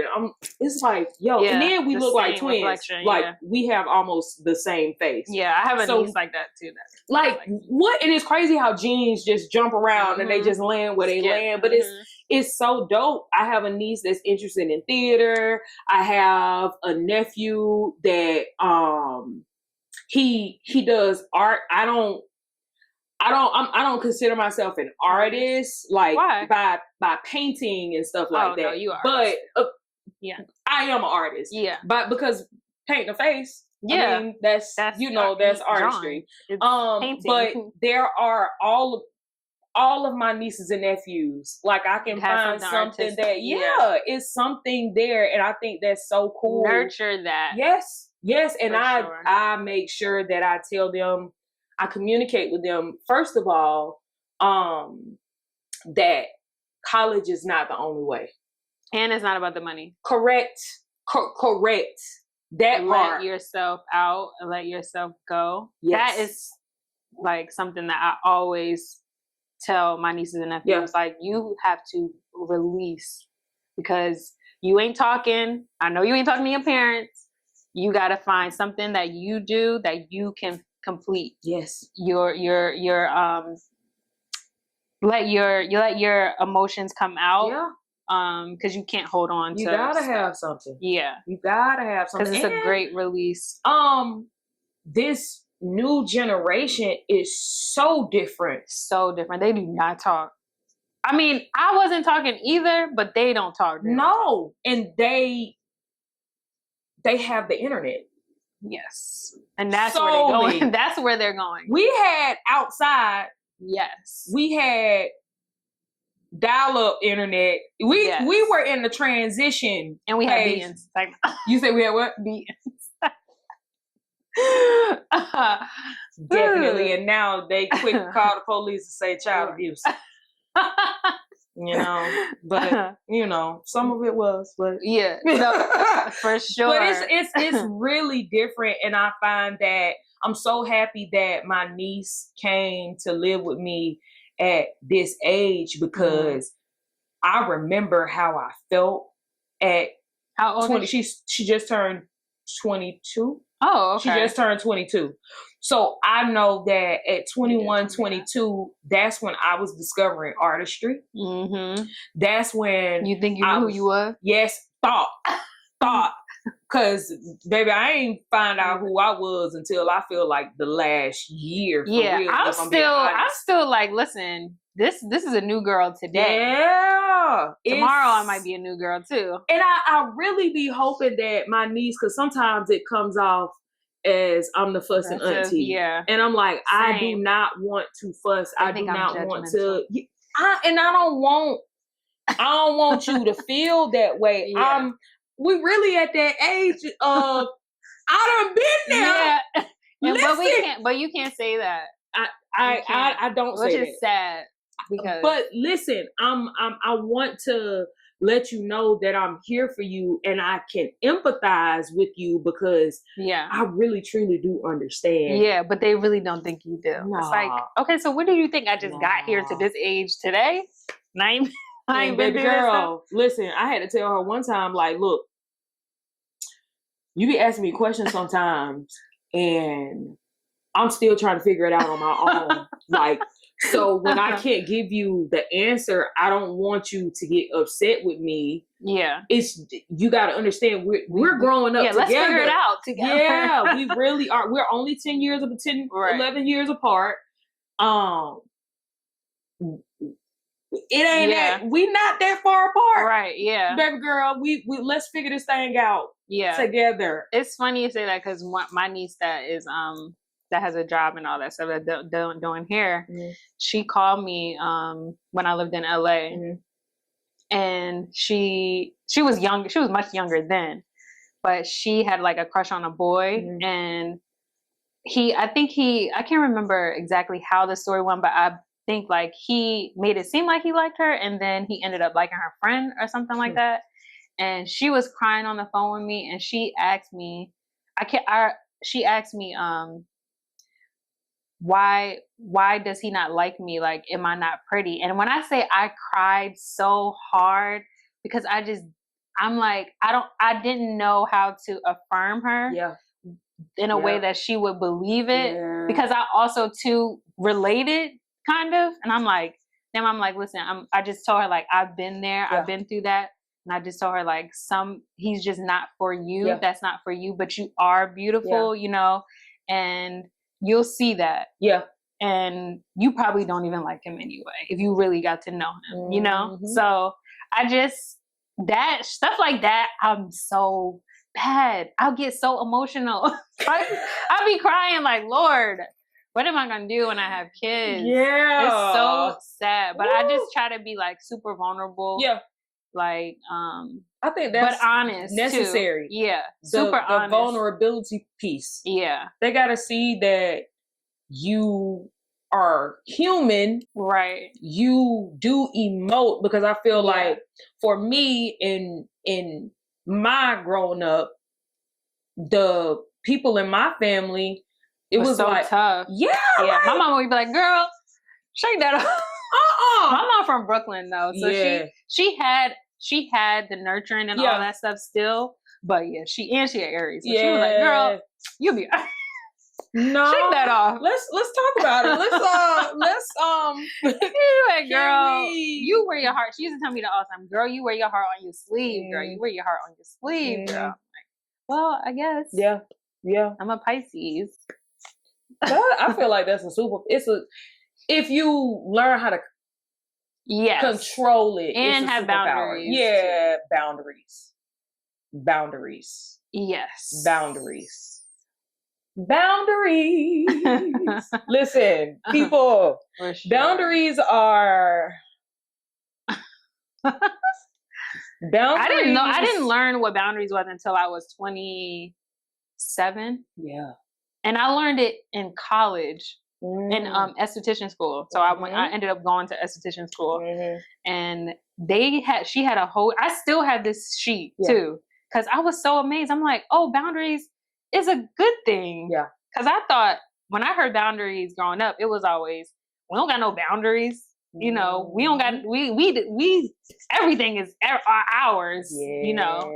it's like, yo, and then we look like twins. Like, we have almost the same face. Yeah, I have a niece like that too. Like, what? And it's crazy how genes just jump around and they just land where they land. But it's so dope. I have a niece that's interested in theater. I have a nephew that he does art. I don't consider myself an artist, like by painting and stuff like that. No, you are. But I am an artist. Yeah. But because painting a face, I mean, that's that's artistry. But there are all of my nieces and nephews. Like, I can find something that it's something there, and I think that's so cool. Nurture that. Yes, and I make sure that I tell them, I communicate with them, first of all, that college is not the only way. And it's not about the money. Correct. That let yourself out and let yourself go. Yes. That is like something that I always tell my nieces and nephews. Like, you have to release, because you ain't talking. I know you ain't talking to your parents. You got to find something that you do that you can complete. Yes. Let your emotions come out. Yeah. Because you can't hold on to. You gotta have something. Yeah. You gotta have something. Because it's a great release. This new generation is so different. So different. They do not talk. I mean, I wasn't talking either, but they don't talk. No. And they have the internet. Yes. And that's where they're going. That's where they're going. We had outside. Yes. We had dial-up internet. We were in the transition. And we had beans. You said we had what? Beans. Definitely. And now they quick call the police and say child abuse. you know, but you know, some of it was, but yeah, no, for sure. But it's really different, and I find that I'm so happy that my niece came to live with me at this age because I remember how I felt at how old 20. is she? She just turned 22. Oh, okay. She just turned 22. So I know that at 21, 22, that's when I was discovering artistry. Mm-hmm. That's when you think you knew who you were? Yes, thought. Because, baby, I ain't find out who I was until I feel like the last year. For real, I'm still like, listen, this is a new girl today. Yeah. Tomorrow I might be a new girl too. And I really be hoping that my niece, because sometimes it comes off as I'm the fussing auntie. Yeah. And I'm like, Same. I do not want to fuss. I do not want to. I don't want you to feel that way. Yeah. We really at that age of I done been there. Yeah. But you can't say that. I don't say that. Which is sad. Because but listen, I want to let you know that I'm here for you and I can empathize with you because I really truly do understand. Yeah, but they really don't think you do. Nah. It's like, okay, so when do you think I just got here to this age today? I ain't been baby girl, listen, I had to tell her one time, like, look, you be asking me questions sometimes and I'm still trying to figure it out on my own. Like, so when I can't give you the answer, I don't want you to get upset with me. Yeah. You got to understand, we're growing up together. Let's figure it out together. Yeah, we really are. We're only 11 years apart. It ain't that, we not that far apart. Right, yeah. Baby girl, we let's figure this thing out together. It's funny you say that because my niece that has a job and all that stuff that doing hair, she called me when I lived in LA, and she was young. She was much younger then, but she had like a crush on a boy, and I can't remember exactly how the story went, but I think like he made it seem like he liked her, and then he ended up liking her friend or something like that. And she was crying on the phone with me, and she asked me, why does he not like me? Like, am I not pretty? And when I say I cried so hard because I'm like, I didn't know how to affirm her in a way that she would believe it, because I also too related kind of. And I'm like, listen, I just told her like, I've been there, I've been through that. And I just told her like, he's just not for you. That's not for you, but you are beautiful, you know, and you'll see that. Yeah. And you probably don't even like him anyway, if you really got to know him, you know? So that stuff like that, I'm so bad. I'll get so emotional. I'll be crying like, Lord, what am I going to do when I have kids? Yeah. It's so sad. But I just try to be like super vulnerable. Yeah. Like, I think that's but honest necessary. Too. Yeah. Super honest. The vulnerability piece. Yeah. They got to see that you are human. Right. You do emote, because I feel like for me in my growing up, the people in my family, it was so like tough. Yeah. Yeah. Right. My mom would be like, girl, shake that off. My mom from Brooklyn though. So she had the nurturing and all that stuff still. But she had Aries. So she was like, girl, you'll be no, shake that off. Let's talk about it. Let's like, girl, you wear your heart. She used to tell me that all the time. Girl, you wear your heart on your sleeve. Girl, you wear your heart on your sleeve. Girl. Like, well, I guess. Yeah. Yeah. I'm a Pisces. I feel like that's if you learn how to control it and have boundaries. Yeah, boundaries. Yes. Boundaries. Listen, people, boundaries are boundaries. I didn't learn what boundaries was until I was 27. Yeah. And I learned it in college. in esthetician school. So I ended up going to esthetician school, and she had a whole. I still have this sheet too, because I was so amazed. I'm like, oh, boundaries is a good thing. Yeah. Because I thought when I heard boundaries growing up, it was always, we don't got no boundaries. You know, we don't got we everything is ours. Yeah. You know,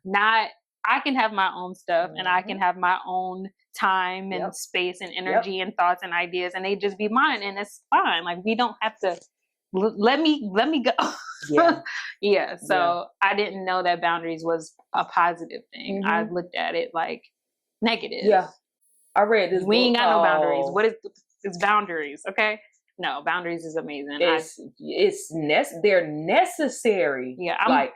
not. I can have my own stuff, and I can have my own time and space and energy and thoughts and ideas, and they just be mine, and it's fine. Like, we don't have to let me go. Yeah. So I didn't know that boundaries was a positive thing. I looked at it like negative. Yeah. I read this. We ain't got no boundaries. What is it's boundaries? Okay. No, boundaries is amazing. They're necessary. Yeah.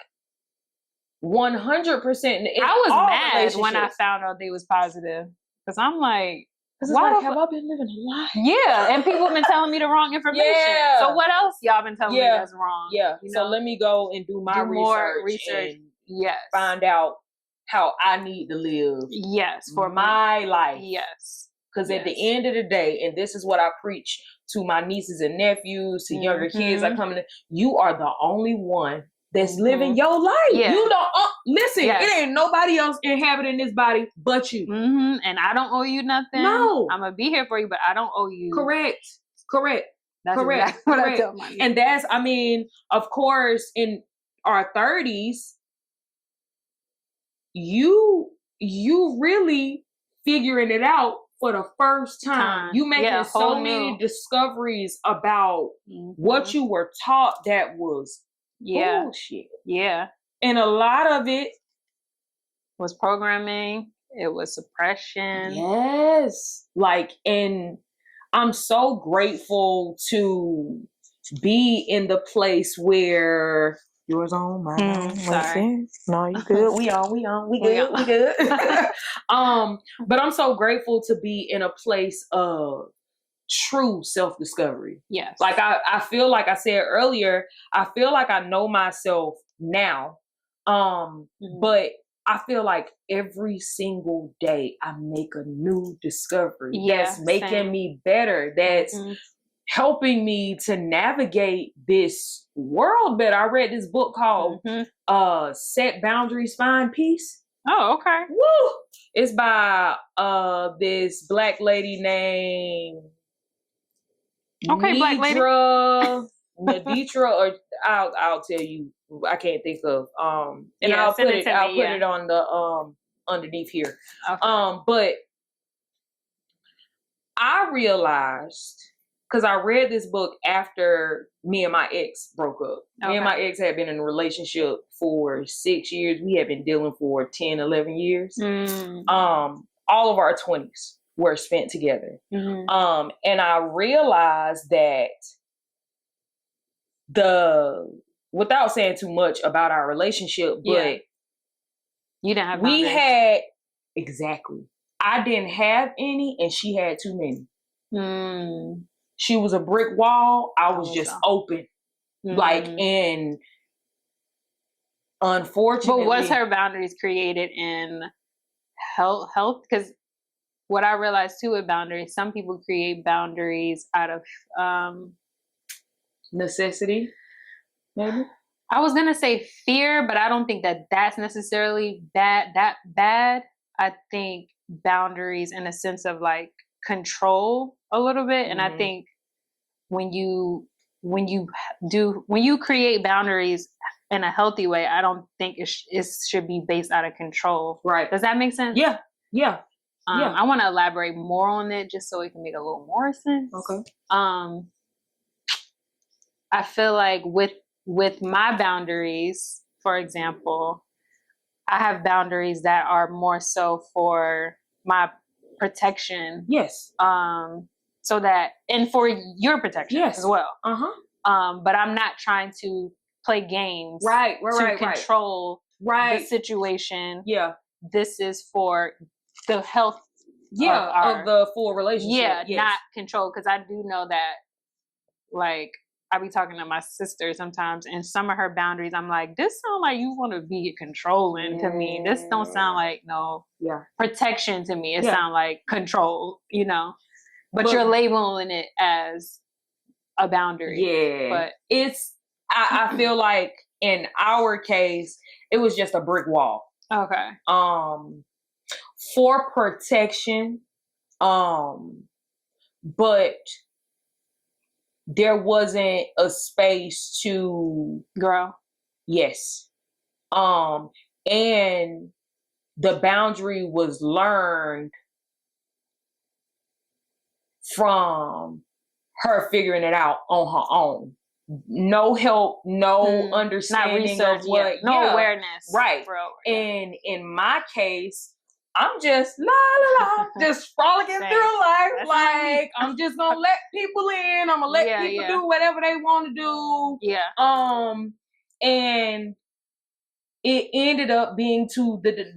100%. I was mad when I found out they was positive, because I'm like, why have I been living a lie? Yeah, and people have been telling me the wrong information. Yeah. So what else y'all been telling me that's wrong? Yeah. You know? So let me go and do my research. And find out how I need to live. Yes, for my life. Yes. Because at the end of the day, and this is what I preach to my nieces and nephews, to younger kids that come in, you are the only one that's living your life. Yeah. You don't listen. Yes. It ain't nobody else inhabiting this body but you. And I don't owe you nothing. No, I'm gonna be here for you, but I don't owe you. Correct. That's exactly what I tell my nieces. And that's, I mean, of course, in our 30s, you really figuring it out for the first time. You making so many discoveries about what you were taught that was bullshit. Yeah. And a lot of it was programming. It was suppression. Yes. And I'm so grateful to be in the place where yours on, mine on. Sorry. No, you good. We good. But I'm so grateful to be in a place of true self-discovery. Yes. Like I feel like I said earlier, I feel like I know myself now. But I feel like every single day I make a new discovery that's making me better. That's helping me to navigate this world better. I read this book called Set Boundaries, Find Peace. Oh, okay. Woo! It's by this black lady named Black lady. Nedra, or I'll tell you, I can't think of and I'll put it on the underneath here. Okay. But I realized, because I read this book after me and my ex broke up. Okay. Me and my ex had been in a relationship for 6 years. We had been dealing for 10, 11 years. All of our 20s were spent together. And I realized that without saying too much about our relationship, but you didn't have we had I didn't have any, and she had too many. She was a brick wall. I was just open. And unfortunately. But was her boundaries created in health? Because what I realized too with boundaries, some people create boundaries out of necessity, maybe. I was gonna say fear, but I don't think that that's necessarily bad. I think boundaries in a sense of like control a little bit, and I think when you create boundaries in a healthy way, I don't think it should be based out of control. Right? Does that make sense? Yeah. I want to elaborate more on it just so it can make a little more sense. Okay. I feel like with my boundaries, for example, I have boundaries that are more so for my protection. Yes. So that, and for your protection as well. But I'm not trying to play games. Right. To control the situation. Yeah. This is for the health of the full relationship. Yeah, not control. Because I do know that, like, I be talking to my sister sometimes, and some of her boundaries, I'm like, this sound like you want to be controlling to me. This don't sound like protection to me. It sound like control, But you're labeling it as a boundary. Yeah. But I feel like in our case, it was just a brick wall. Okay. For protection, but there wasn't a space to grow. Yes. And the boundary was learned from her figuring it out on her own. No help, no understanding not research, of what, no awareness. Right. Bro. And in my case, I'm just just frolicking through life. That's like I'm just gonna let people in. I'm gonna let people do whatever they want to do. Yeah. And it ended up being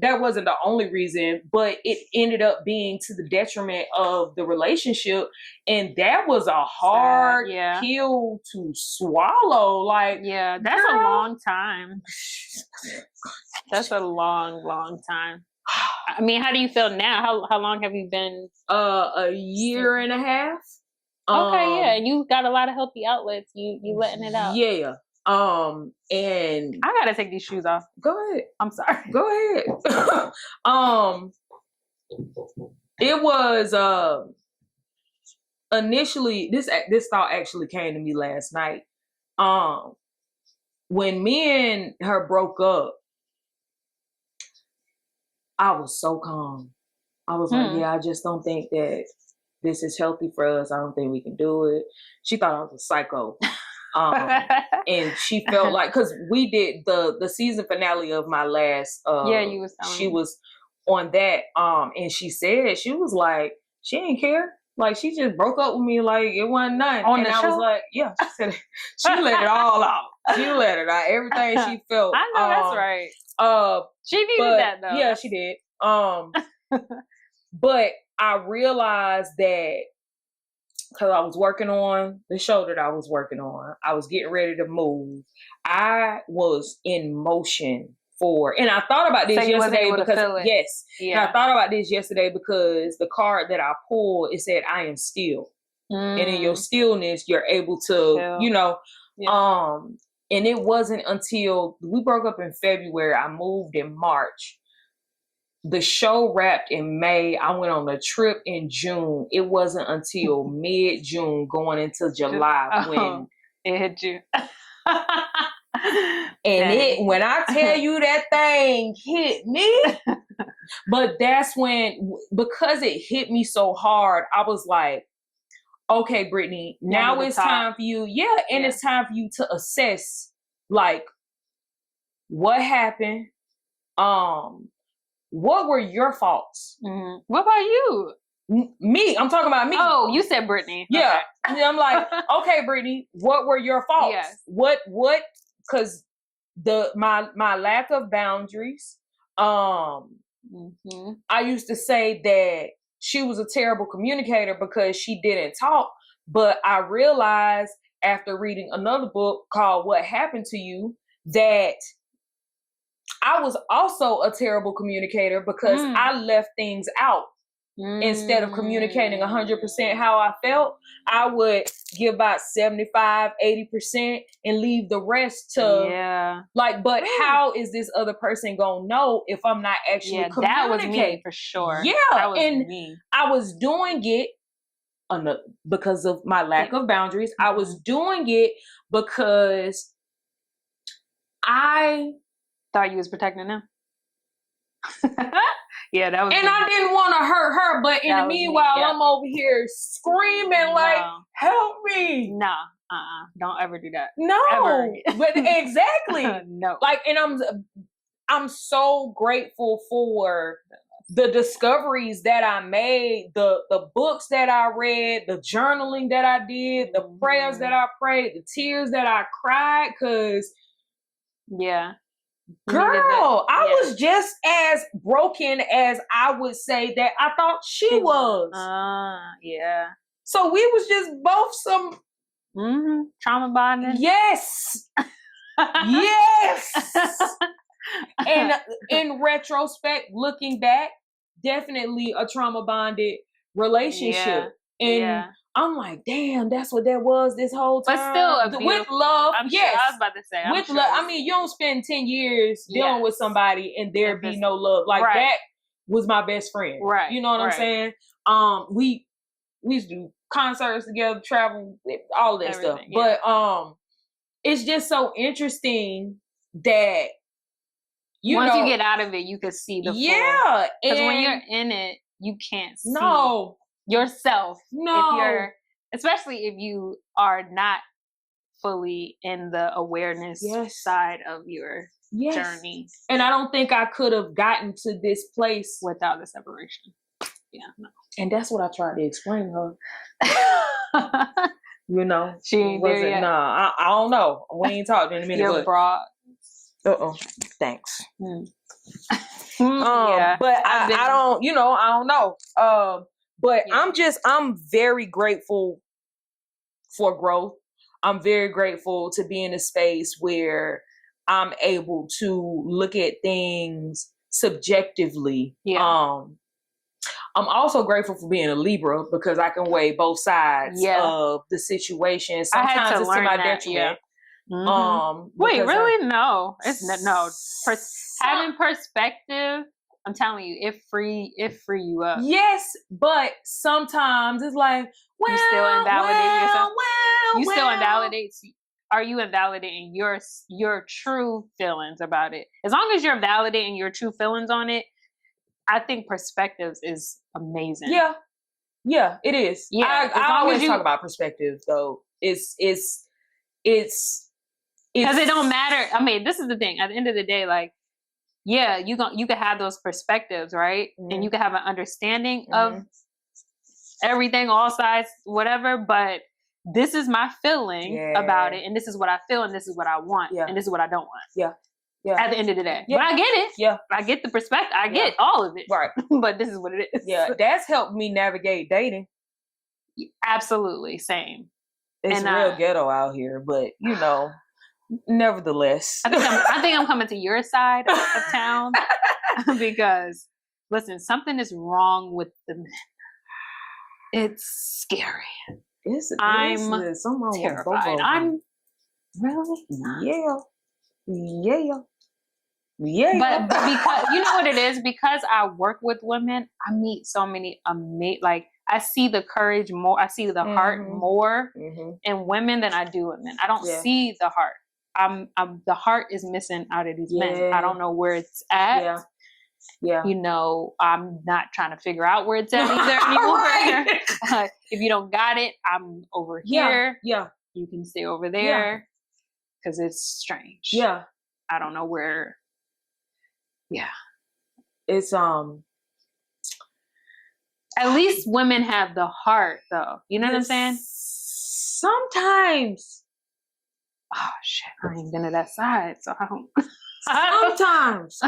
that wasn't the only reason, but it ended up being to the detriment of the relationship. And that was a hard pill to swallow. Like, that's a long time. That's a long, long time. I mean, how do you feel now? How long have you been? A year and a half. Okay, and you got a lot of healthy outlets. You letting it out. Yeah. And I gotta take these shoes off. Go ahead. I'm sorry. Go ahead. It was initially this thought actually came to me last night. When me and her broke up, I was so calm. I was like, I just don't think that this is healthy for us. I don't think we can do it. She thought I was a psycho. And she felt like, because we did the season finale of my last you was she was on that and she said, she was like, she didn't care, like she just broke up with me like it wasn't nothing. On and the I show? was like, yeah, she said she let it all out. She let it out, everything she felt. I know that's right. She needed that though. Yeah, she did. But I realized that because I was working on the show that I was working on, I was getting ready to move. I was in motion and I thought about this yesterday because and I thought about this yesterday because the card that I pulled, it said I am still. And in your stillness, you're able to, and it wasn't until we broke up in February, I moved in March. The show wrapped in May. I went on a trip in June. It wasn't until mid-June going into July when it hit you. And when I tell you that thing hit me, but that's when, because it hit me so hard, I was like, okay, Brittany, now it's time for you. And it's time for you to assess, like, what happened? What were your faults? Mm-hmm. What about you? Me. I'm talking about me. Oh, you said Brittany. Yeah. Okay. I'm like, okay, Brittany, what were your faults? Yes. What, because my lack of boundaries, I used to say that she was a terrible communicator because she didn't talk, but I realized after reading another book called What Happened to You that I was also a terrible communicator because I left things out. Instead of communicating 100% how I felt, I would give about 75, 80% and leave the rest to but how is this other person gonna know if I'm not actually communicating? That was me for sure. Yeah, that was and me. I was doing it because of my lack of boundaries. I was doing it because I thought you was protecting them. Yeah, that was. And I didn't want to hurt her, but in the meanwhile, I'm over here screaming like, "Help me!" No, don't ever do that. No, ever. But exactly, no. Like, and I'm so grateful for the discoveries that I made, the books that I read, the journaling that I did, the prayers that I prayed, the tears that I cried, because girl, I was just as broken as I would say that I thought she was. So we was just both some trauma bonding. Yes. Yes. And in retrospect, looking back, definitely a trauma bonded relationship. And I'm like, damn, that's what that was this whole time. But still a with love, I'm yes. Sure, I was about to say, with love. I mean, you don't spend 10 years dealing with somebody and there be no love. Like that was my best friend. Right. You know what I'm saying? We used to do concerts together, travel, all of that stuff. But it's just so interesting that once you get out of it, you can see the full. Because when you're in it, you can't see yourself. If you're, especially if you are not fully in the awareness side of your journey. And I don't think I could have gotten to this place without the separation. Yeah, no. And that's what I tried to explain to her. You know, she ain't there yet. Nah, I don't know. We ain't talking in a minute. You're broad. Thanks. But I don't, I don't know. But I'm very grateful for growth. I'm very grateful to be in a space where I'm able to look at things subjectively. I'm also grateful for being a Libra because I can weigh both sides of the situation. Sometimes it's to my detriment. Wait, really? No, it's no. Having perspective, I'm telling you, it free you up. Yes, but sometimes it's like, well, you still invalidate yourself. You still invalidate. Are you invalidating your true feelings about it? As long as you're validating your true feelings on it, I think perspectives is amazing. Yeah, it is. Yeah, I always talk about perspective though. It's because it don't matter. I mean, this is the thing. At the end of the day, like, you can have those perspectives, right? And you can have an understanding of everything, all sides, whatever. But this is my feeling about it, and this is what I feel, and this is what I want, and this is what I don't want. At the end of the day. But I get it. I get the perspective. I get all of it. Right. But this is what it is. That's helped me navigate dating. Absolutely. Same. It's real ghetto out here, but nevertheless. I think I'm coming to your side of town because, listen, something is wrong with the men. It's scary. I'm terrified. I'm really not. But because you know what it is, because I work with women, I meet so many like I see the courage more, I see the heart more in women than I do women. I don't see the heart. The heart is missing out of these men. I don't know where it's at. I'm not trying to figure out where it's at either anymore. If you don't got it, I'm over here. You can stay over there because it's strange. I don't know where. It's at least women have the heart though. You know what I'm saying? Sometimes. Oh shit, I ain't been to that side, so I don't. Sometimes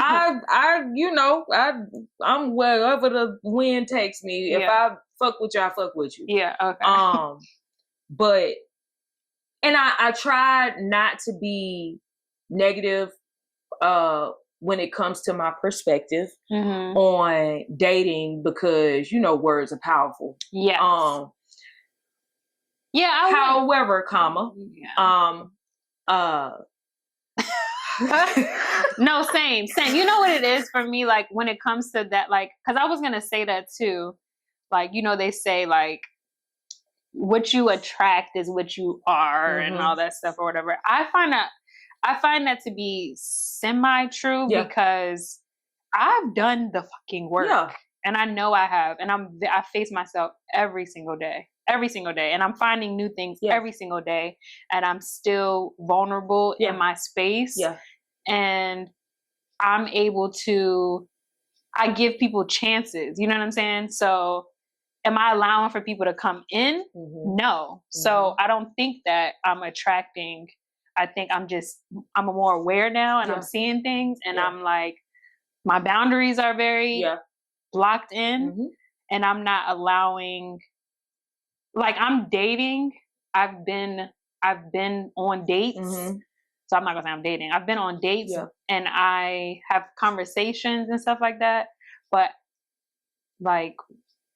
I'm wherever the wind takes me. If I fuck with you, I fuck with you. Yeah, okay. But I tried not to be negative when it comes to my perspective on dating because words are powerful. However, no, same. You know what it is for me, like when it comes to that, like, because I was gonna say that too, like, they say like what you attract is what you are and all that stuff or whatever. I find that to be semi-true because I've done the fucking work and I know I have, and I face myself every single day, and I'm finding new things every single day, and I'm still vulnerable in my space, and I'm able to, I give people chances, you know what I'm saying? So am I allowing for people to come in? No. So I don't think that I'm attracting, I think I'm more aware now, and I'm seeing things, and I'm like, my boundaries are very blocked in, and I'm not allowing, like, I'm dating. I've been on dates. So I'm not gonna say I'm dating. I've been on dates and I have conversations and stuff like that. But like,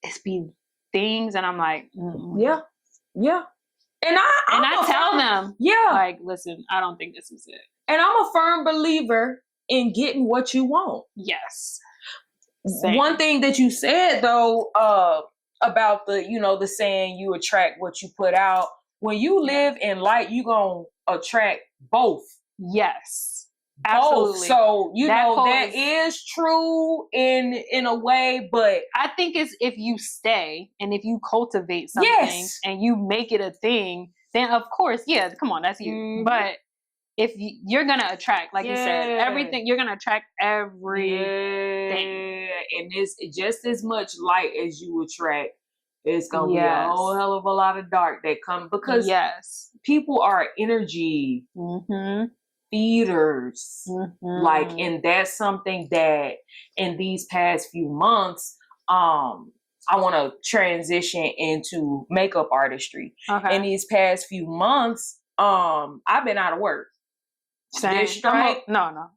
it's be things, and I'm like, yeah. And I tell them, yeah, like, listen, I don't think this is it. And I'm a firm believer in getting what you want. Yes. Same. One thing that you said though, about the saying you attract what you put out. When you live in light, you gonna attract both. Yes. Absolutely. So that is true in a way, but I think it's if you stay and if you cultivate something and you make it a thing, then of course, come on, that's you. But if you're gonna attract, like you said, everything, you're gonna attract everything. And it's just as much light as you attract. It's gonna be a whole hell of a lot of dark that come because people are energy feeders. Like, and that's something that in these past few months, I want to transition into makeup artistry. In these past few months, I've been out of work. Same. This strike, no.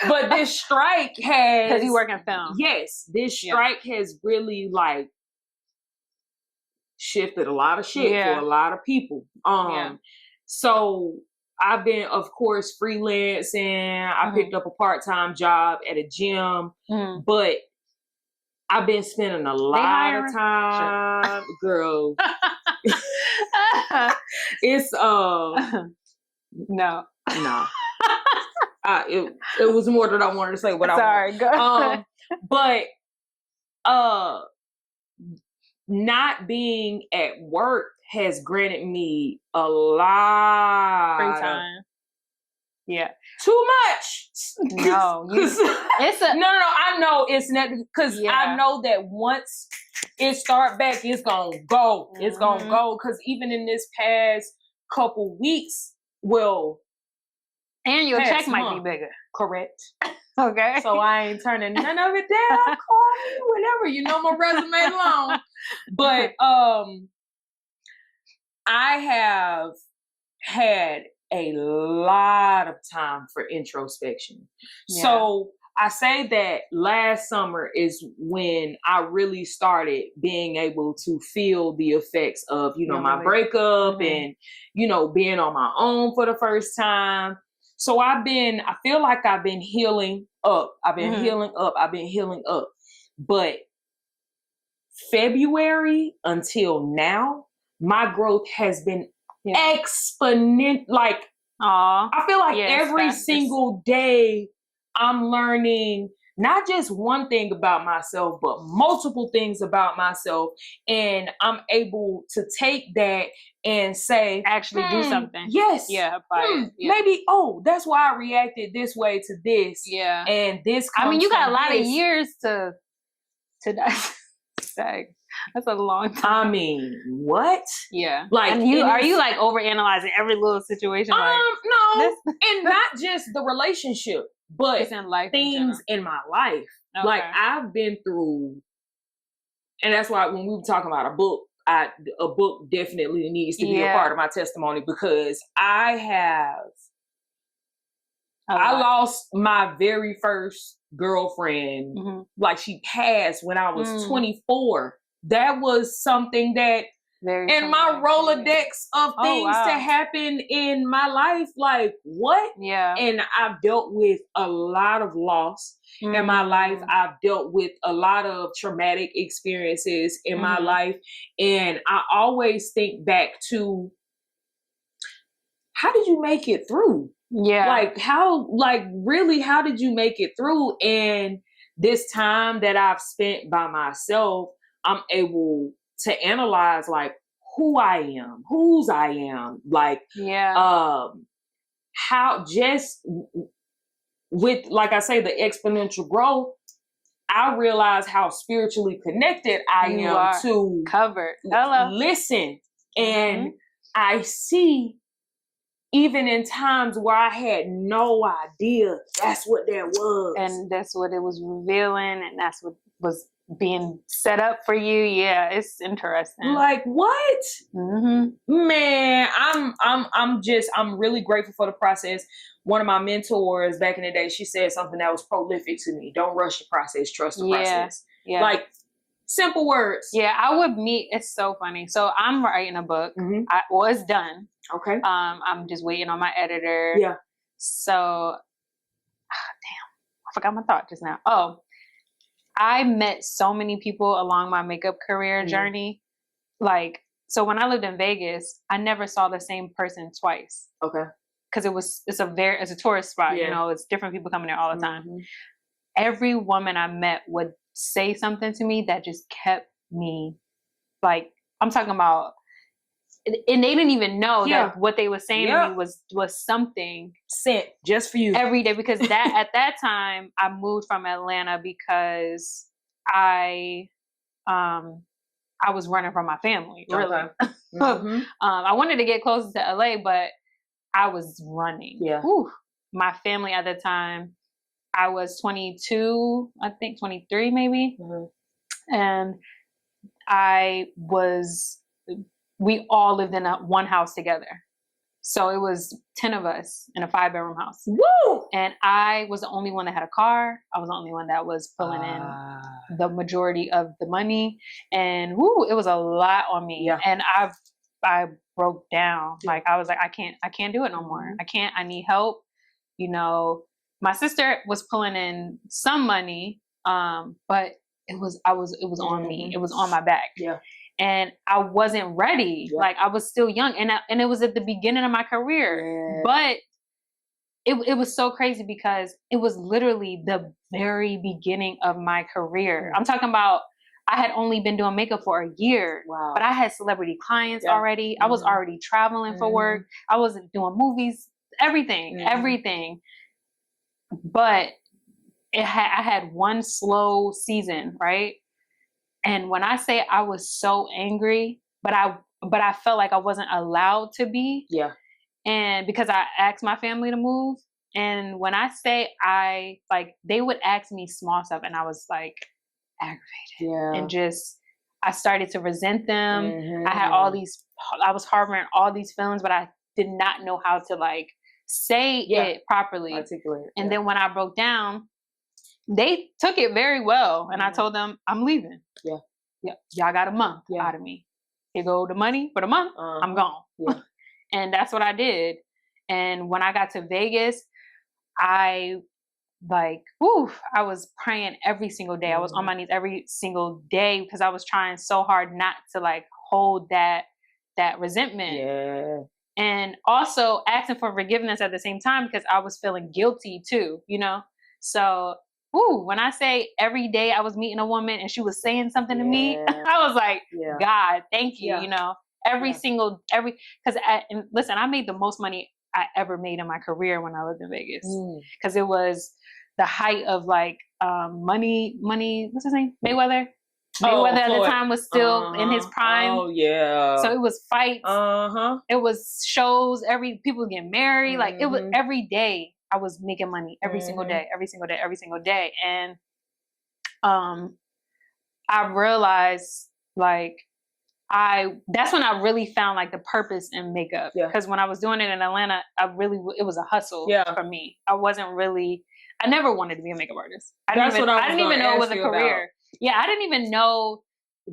But this strike has, because you work in film. Yes, this strike has really like shifted a lot of shit for a lot of people. So I've been, of course, freelancing. I picked up a part-time job at a gym, but I've been spending a lot of time, girl. It's no. It was more than I wanted to say. Sorry, go. But not being at work has granted me a lot free time. Too much. No, I know it's not because I know that once it start back, it's gonna go. It's gonna go because even in this past couple weeks, and your check might be bigger. Correct. Okay. So I ain't turning none of it down. Call me, whatever. My resume long. But I have had a lot of time for introspection. So I say that last summer is when I really started being able to feel the effects of, my breakup and, being on my own for the first time. So I feel like I've been healing up. I've been healing up. But February until now, my growth has been exponential. Like, I feel like every single day I'm learning not just one thing about myself, but multiple things about myself. And I'm able to take that and say, actually do something. Yes. Yeah. Apply it. Maybe, that's why I reacted this way to this. Yeah. And this I mean, you got a lot of years to that's a long time. I mean, what? Yeah. Like, and are you like overanalyzing every little situation? No. And not just the relationship, but in life, things in my life. Okay. Like, I've been through, and that's why when we were talking about a book, a book definitely needs to be a part of my testimony because I lost my very first girlfriend. Like, she passed when I was 24. That was something that in my Rolodex of things to happen in my life, like, what? Yeah. And I've dealt with a lot of loss in my life. I've dealt with a lot of traumatic experiences in my life. And I always think back to, how did you make it through? Yeah. Really, how did you make it through? And this time that I've spent by myself, I'm able to analyze like who I am, whose I am, like, how just with, like I say, the exponential growth, I realize how spiritually connected I am to covered. Listen. And I see, even in times where I had no idea, that's what that was. And that's what it was revealing, and that's what was being set up for you. Yeah, it's interesting. Like, what? Man, I'm really grateful for the process. One of my mentors back in the day, she said something that was prolific to me. Don't rush the process, trust the process. Yeah. Like, Simple words. Yeah, I would meet. It's so funny. So I'm writing a book. Mm-hmm. It's done. Okay. I'm just waiting on my editor. Yeah. So, damn, I forgot my thought just now. Oh, I met so many people along my makeup career journey. Like, so when I lived in Vegas, I never saw the same person twice. Okay. Because it's a tourist spot. You know, it's different people coming there all the time. Every woman I met would say something to me that just kept me, like, I'm talking about, and they didn't even know that what they were saying to me was something sent just for you every day. Because that at that time I moved from Atlanta because I was running from my family. Really, I wanted to get closer to LA, but I was running. Yeah, my family at the time. I was 22, I think 23 maybe, and we all lived in one house together. So it was 10 of us in a 5-bedroom house. Woo! And I was the only one that had a car. I was the only one that was pulling in the majority of the money. And it was a lot on me. Yeah. And I broke down. Like, I was like, I can't do it no more. I need help. You know, my sister was pulling in some money, but it was on me. It was on my back. Yeah. And I wasn't ready. Yeah. Like, I was still young, and it was at the beginning of my career. Yeah. But it was so crazy because it was literally the very beginning of my career. I'm talking about, I had only been doing makeup for a year, but I had celebrity clients already. I was already traveling for work. I was doing movies, everything. But I had one slow season, right? And when I say I was so angry, but I felt like I wasn't allowed to be. Yeah. And because I asked my family to move. And when I say they would ask me small stuff and I was like aggravated. Yeah. And I started to resent them. I was harboring all these feelings, but I did not know how to say it properly. Articulate. And then when I broke down, they took it very well. And I told them, I'm leaving. Yeah. Y'all got a month out of me. Here go the money for the month. I'm gone. Yeah. And that's what I did. And when I got to Vegas, I was praying every single day. I was on my knees every single day because I was trying so hard not to hold that resentment. Yeah. And also asking for forgiveness at the same time because I was feeling guilty too, you know? So, when I say every day I was meeting a woman and she was saying something to me, I was like, God, thank you, you know? Because listen, I made the most money I ever made in my career when I lived in Vegas. Because it was the height of money, what's his name? Mayweather at the time was still in his prime. Oh yeah. So it was fights. It was shows. People getting married. It was every day I was making money every single day. And I realized that's when I really found the purpose in makeup. Because when I was doing it in Atlanta, it was a hustle for me. I never wanted to be a makeup artist. I didn't even know it was a career. Yeah, I didn't even know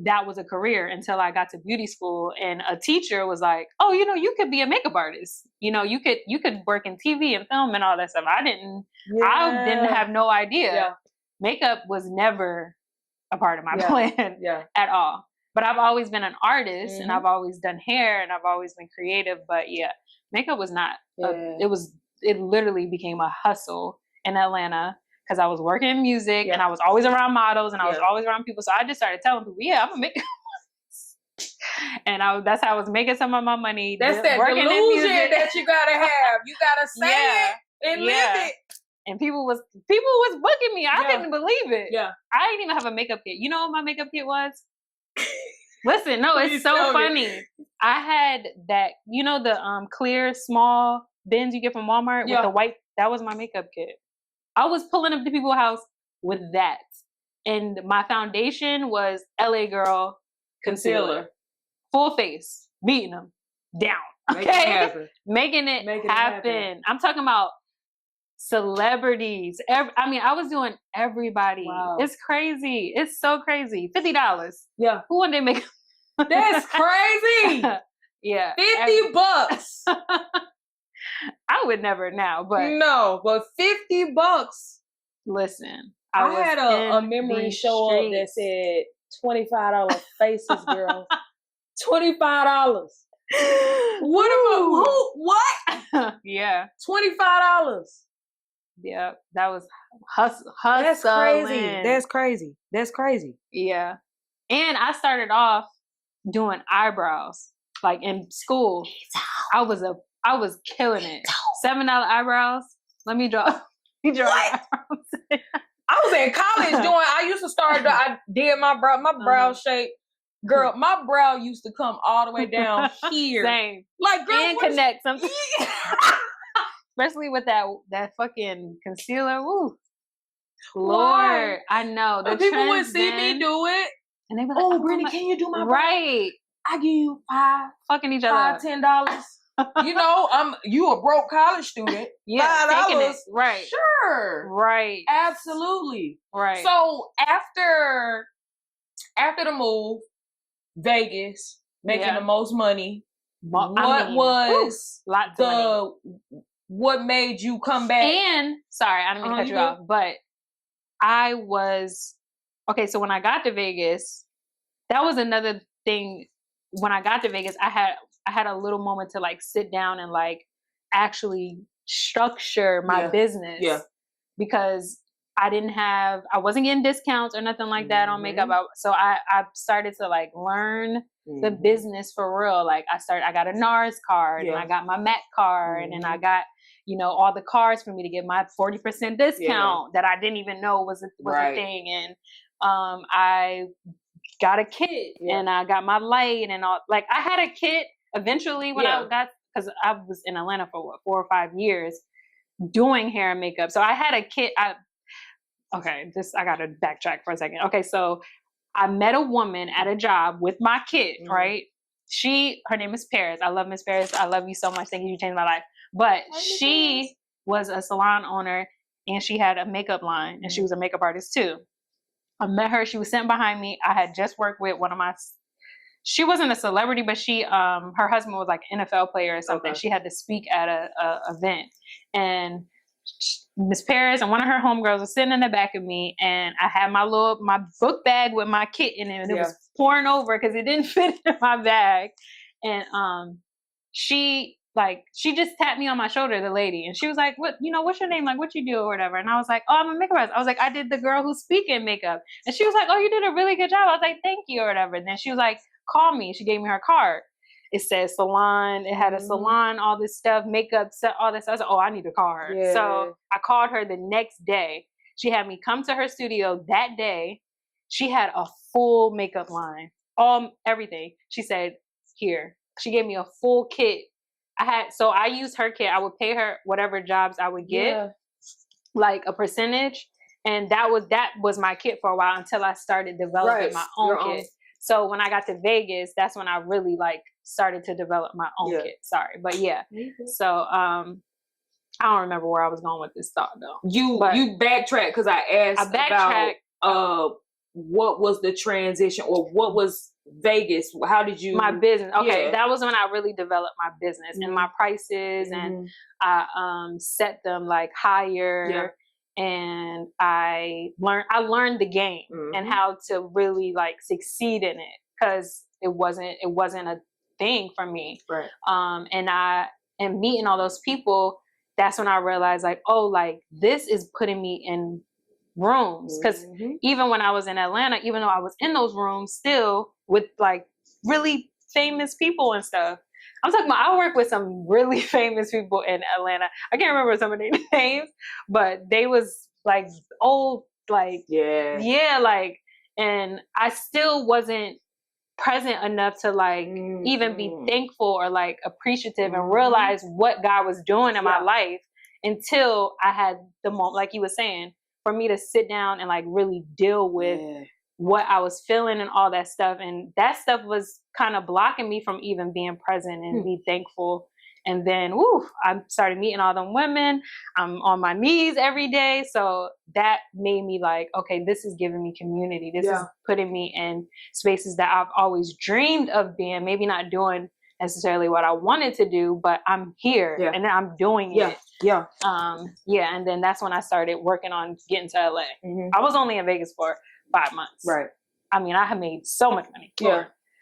that was a career until I got to beauty school and a teacher was like, "Oh, you could be a makeup artist. You could work in TV and film and all that stuff." I didn't have no idea. Yeah. Makeup was never a part of my plan at all. But I've always been an artist and I've always done hair and I've always been creative. But yeah, makeup was not. It literally became a hustle in Atlanta. Because I was working in music and I was always around models and I was always around people. So I just started telling people, I'm a makeup artist. And that's how I was making some of my money. That's that delusion that you gotta have. You gotta say it and live it. And people was booking me. I couldn't believe it. Yeah. I didn't even have a makeup kit. You know what my makeup kit was? Listen, no, it's so funny. I had that, the clear small bins you get from Walmart with the white. That was my makeup kit. I was pulling up to people's house with that. And my foundation was LA Girl concealer. Full face. Beating them down. Okay? Making it happen. I'm talking about celebrities. I was doing everybody. Wow. It's crazy. It's so crazy. $50. Yeah. Who one day make? That's crazy. Yeah. $50. I would never now, but no, but $50. Listen, I had a memory show up that said $25 faces, girl. $25. What about who? What? Yeah. $25. Yeah, that was hustling. That's crazy. That's crazy. That's crazy. Yeah. And I started off doing eyebrows. Like in school. I was killing it. $7 eyebrows. Let me draw. Eyebrows. I was in college I used to start, I did my brow shape. Girl, my brow used to come all the way down here. Same. Like, girl, and connect something. Especially with that fucking concealer. Woo. Lord, I know. The people would see me do it. And they be like, oh, Brittany, can you do my brow? Right. I give you fucking each other $10. You know, you a broke college student. Yeah, $5. Right. Sure. Right. Absolutely. Right. So after the move, Vegas, making the most money. What made you come back? And sorry, I didn't mean to cut you off, but I was okay. So when I got to Vegas, that was another thing. When I got to Vegas, I had a little moment to like sit down and like actually structure my business. Yeah. Because I wasn't getting discounts or nothing like that on makeup. So I started to like learn the business for real. Like I got a NARS card and I got my MAC card and I got, all the cards for me to get my 40% discount that I didn't even know was a thing. And I got a kit and I got my light and all. Like I had a kit eventually when I got, because I was in Atlanta for 4 or 5 years doing hair and makeup. So I had a kit. I gotta backtrack for a second. Okay, so I met a woman at a job with my kit, right? Her name is Paris. I love Miss Paris. I love you so much. Thank you. You changed my life. But she was a salon owner and she had a makeup line and she was a makeup artist too. I met her. She was sitting behind me. I had just worked with she wasn't a celebrity, but her husband was like an NFL player or something. Okay. She had to speak at a event and Miss Paris and one of her homegirls was sitting in the back of me and I had my book bag with my kit in it and it was pouring over because it didn't fit in my bag. And she just tapped me on my shoulder, the lady, and she was like, what's your name? Like, what you do or whatever? And I was like, oh, I'm a makeup artist. I was like, I did the girl who's speaking makeup. And she was like, oh, you did a really good job. I was like, thank you or whatever. And then she was like, call me. She gave me her card. It said salon. It had a salon, all this stuff, makeup, all this stuff. I was like, oh, I need a card. Yeah. So I called her the next day. She had me come to her studio that day. She had a full makeup line, everything. She said, here. She gave me a full kit. I used her kit. I would pay her whatever jobs I would get, like a percentage. And that was my kit for a while until I started developing my own kit. So when I got to Vegas, that's when I really like started to develop my own kit. Sorry. But yeah. So I don't remember where I was going with this thought though. You backtracked because I asked about what was the transition or what was Vegas? How did you? My business. Okay. That was when I really developed my business and my prices and I set them like higher. Yeah. And I learned the game and how to really like succeed in it because it wasn't a thing for me. Right. And meeting all those people, that's when I realized like, oh, like this is putting me in rooms. Because even when I was in Atlanta, even though I was in those rooms still with like really famous people and stuff, I'm talking about I work with some really famous people in Atlanta. I can't remember some of their names, but they was like old, like like, and I still wasn't present enough to like even be thankful or like appreciative and realize what God was doing in my life until I had the moment, like you were saying, for me to sit down and like really deal with what I was feeling and all that stuff. And that stuff was kind of blocking me from even being present and be thankful And then, I started meeting all them women. I'm on my knees every day. So that made me like, okay, this is giving me community. This is putting me in spaces that I've always dreamed of being, maybe not doing necessarily what I wanted to do, but I'm here and I'm doing it. And then that's when I started working on getting to LA. I was only in Vegas for 5 months. Right. I mean, I have made so much money.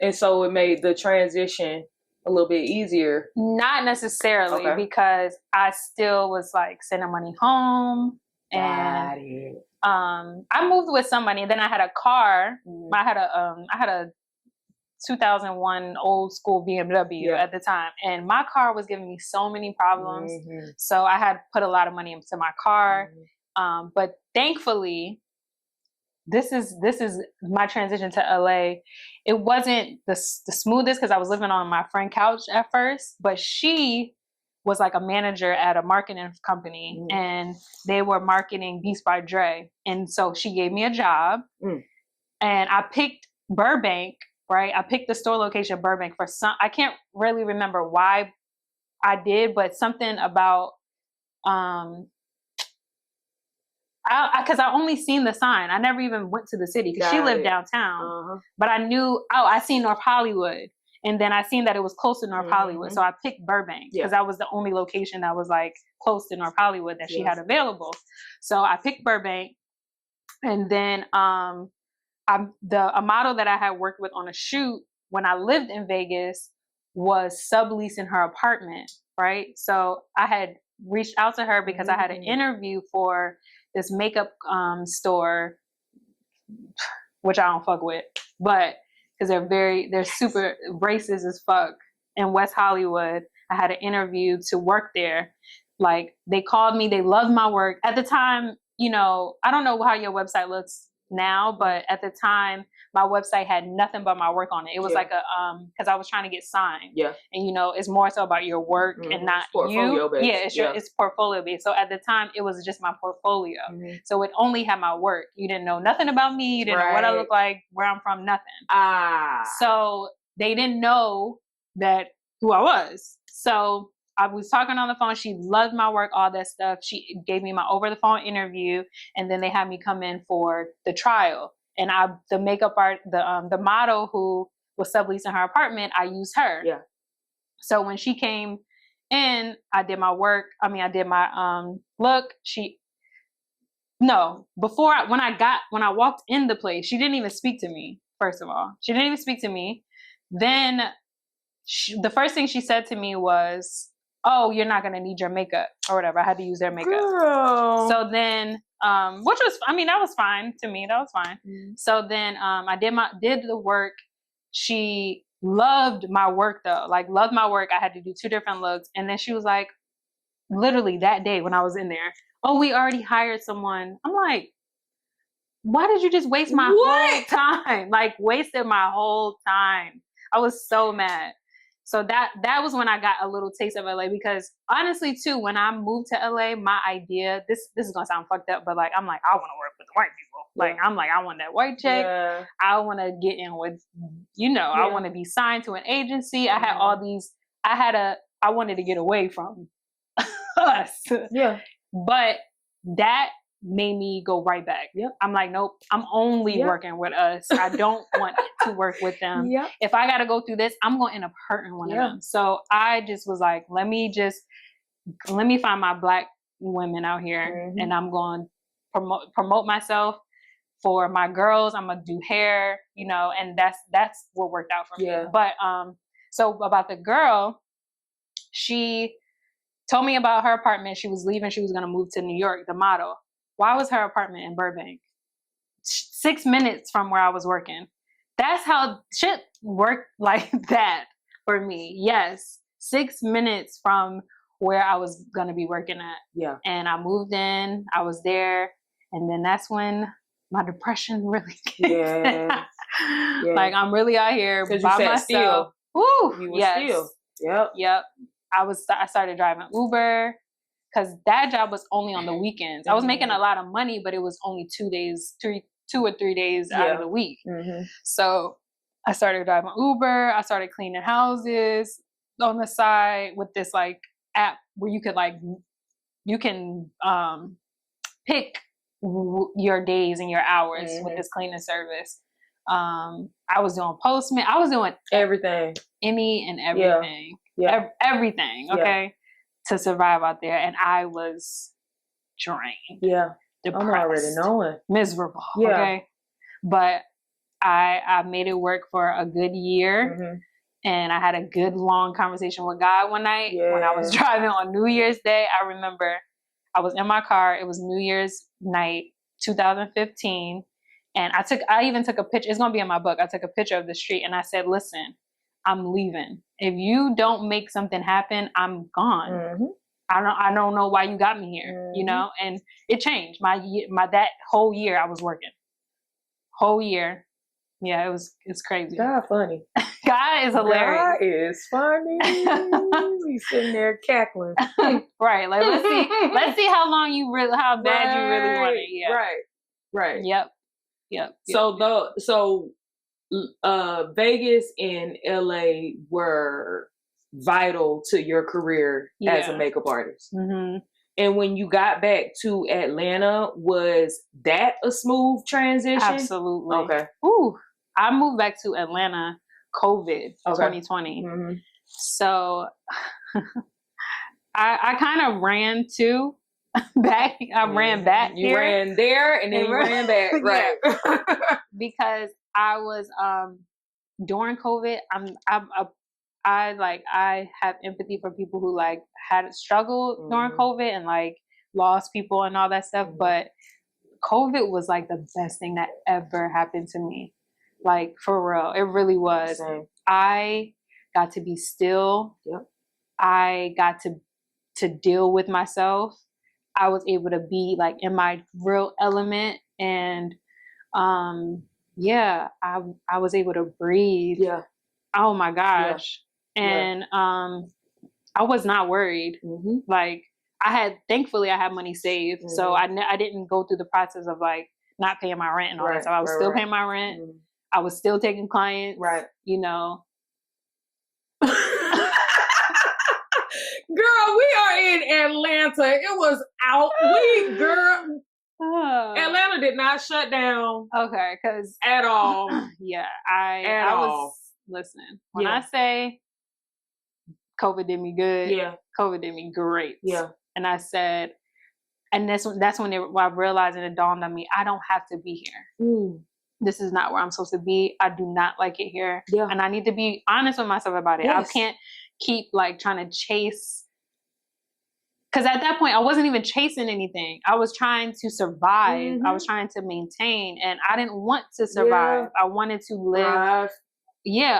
And so it made the transition a little bit easier. Not necessarily, because I still was like sending money home, and I moved with somebody, and then I had a car. I had a 2001 old school BMW at the time, and my car was giving me so many problems. So I had put a lot of money into my car, but thankfully, this is my transition to LA. It wasn't the smoothest because I was living on my friend's couch at first, but she was like a manager at a marketing company, and they were marketing Beats by Dre, and so she gave me a job, and I picked Burbank. Right, I picked the store location Burbank for some. I can't really remember why I did, but something about because I only seen the sign. I never even went to the city because she lived downtown. But I knew, I seen North Hollywood. And then I seen that it was close to North Hollywood. So I picked Burbank because that was the only location that was like close to North Hollywood that she had available. So I picked Burbank. And then a model that I had worked with on a shoot when I lived in Vegas was subleasing her apartment, right? So I had reached out to her because I had an interview for this makeup store, which I don't fuck with, but because they're super racist as fuck in West Hollywood. I had an interview to work there. Like, they called me, they loved my work. At the time, I don't know how your website looks now, but at the time my website had nothing but my work on it. It was like because I was trying to get signed. And it's more so about your work and not portfolio you. Based. It's portfolio based. So at the time it was just my portfolio. So it only had my work. You didn't know nothing about me. You didn't know what I look like, where I'm from, nothing. So they didn't know who I was. So I was talking on the phone. She loved my work, all that stuff. She gave me my over the phone interview, and then they had me come in for the trial. And the makeup art, the model who was subleasing her apartment, I used her. So when she came in, I did my work. I did my look. When I walked in the place, she didn't even speak to me. First of all, she didn't even speak to me. Then the first thing she said to me was, "Oh, you're not gonna need your makeup," or whatever. I had to use their makeup. Girl. So then, which was, that was fine to me. That was fine. So then, I did the work. She loved my work though. Like, loved my work. I had to do 2 different looks, and then she was like, literally that day when I was in there, "Oh, we already hired someone." I'm like, why did you just waste my whole time? Like, wasted my whole time. I was so mad. So that was when I got a little taste of LA, because honestly too, when I moved to LA, my idea, this is gonna sound fucked up, but like, I'm like, I want to work with the white people. Like, I'm like, I want that white check. I want to get in with, I want to be signed to an agency. I had all these, I wanted to get away from us. But that made me go right back. I'm like, nope, I'm only working with us. I don't want to work with them. If I got to go through this, I'm going to end up hurting one of them. So I just was like, let me find my Black women out here, and I'm going to promote myself for my girls. I'm going to do hair, and that's what worked out for me. But so about the girl, she told me about her apartment. She was leaving. She was going to move to New York, the model. Why was her apartment in Burbank? 6 minutes from where I was working. That's how shit worked like that for me. Yes. 6 minutes from where I was going to be working at. And I moved in. I was there. And then that's when my depression really kicked in. Like, I'm really out here by myself. Still. Woo! You were still. Yep. I started driving Uber, because that job was only on the weekends. I was making a lot of money, but it was only 2 or 3 days out of the week. So I started driving Uber. I started cleaning houses. on the side with this like app where you can pick your days and your hours with this cleaning service. I was doing Postman. I was doing everything, any and everything, everything. Okay, to survive out there, and I was drained. Yeah, depressed, I'm already knowing, miserable. Yeah. Okay, but I made it work for a good year. And I had a good long conversation with God one night when I was driving on New Year's Day. I remember I was in my car. It was New Year's night, 2015. And I even took a picture. It's going to be in my book. I took a picture of the street and I said, listen, I'm leaving. If you don't make something happen, I'm gone. I don't know why you got me here, you know? And it changed that whole year I was working. Whole year. Yeah, it's crazy. God funny. God is hilarious. God is funny. He's sitting there cackling. Right. Like let's see how long how bad you really want it. Yeah. Right. Yep. So Vegas and LA were vital to your career as a makeup artist. And when you got back to Atlanta, was that a smooth transition? Absolutely. Okay. Ooh. I moved back to Atlanta, COVID, 2020. So I kind of ran too back. I ran back. You ran there and then you ran back. Right. Because I was, during COVID, I have empathy for people who like had struggled during COVID and like lost people and all that stuff. But COVID was like the best thing that ever happened to me. Like, for real. It really was. Same. I got to be still. Yep. I got to deal with myself. I was able to be like in my real element. And I was able to breathe. Yeah. Oh my gosh. Yeah. And I was not worried. Like, thankfully I had money saved. So I didn't go through the process of like not paying my rent and all that stuff. I was still paying my rent. I was still taking clients, you know. Girl, we are in Atlanta. It was out. Atlanta did not shut down. Okay, because at all. Yeah, listen, when I say COVID did me good, COVID did me great. Yeah. And I said, and that's when I realized and it dawned on me, I don't have to be here. This is not where I'm supposed to be. I do not like it here. Yeah. And I need to be honest with myself about it. Yes. I can't keep like trying to chase. Because at that point, I wasn't even chasing anything. I was trying to survive. I was trying to maintain. And I didn't want to survive. I wanted to live,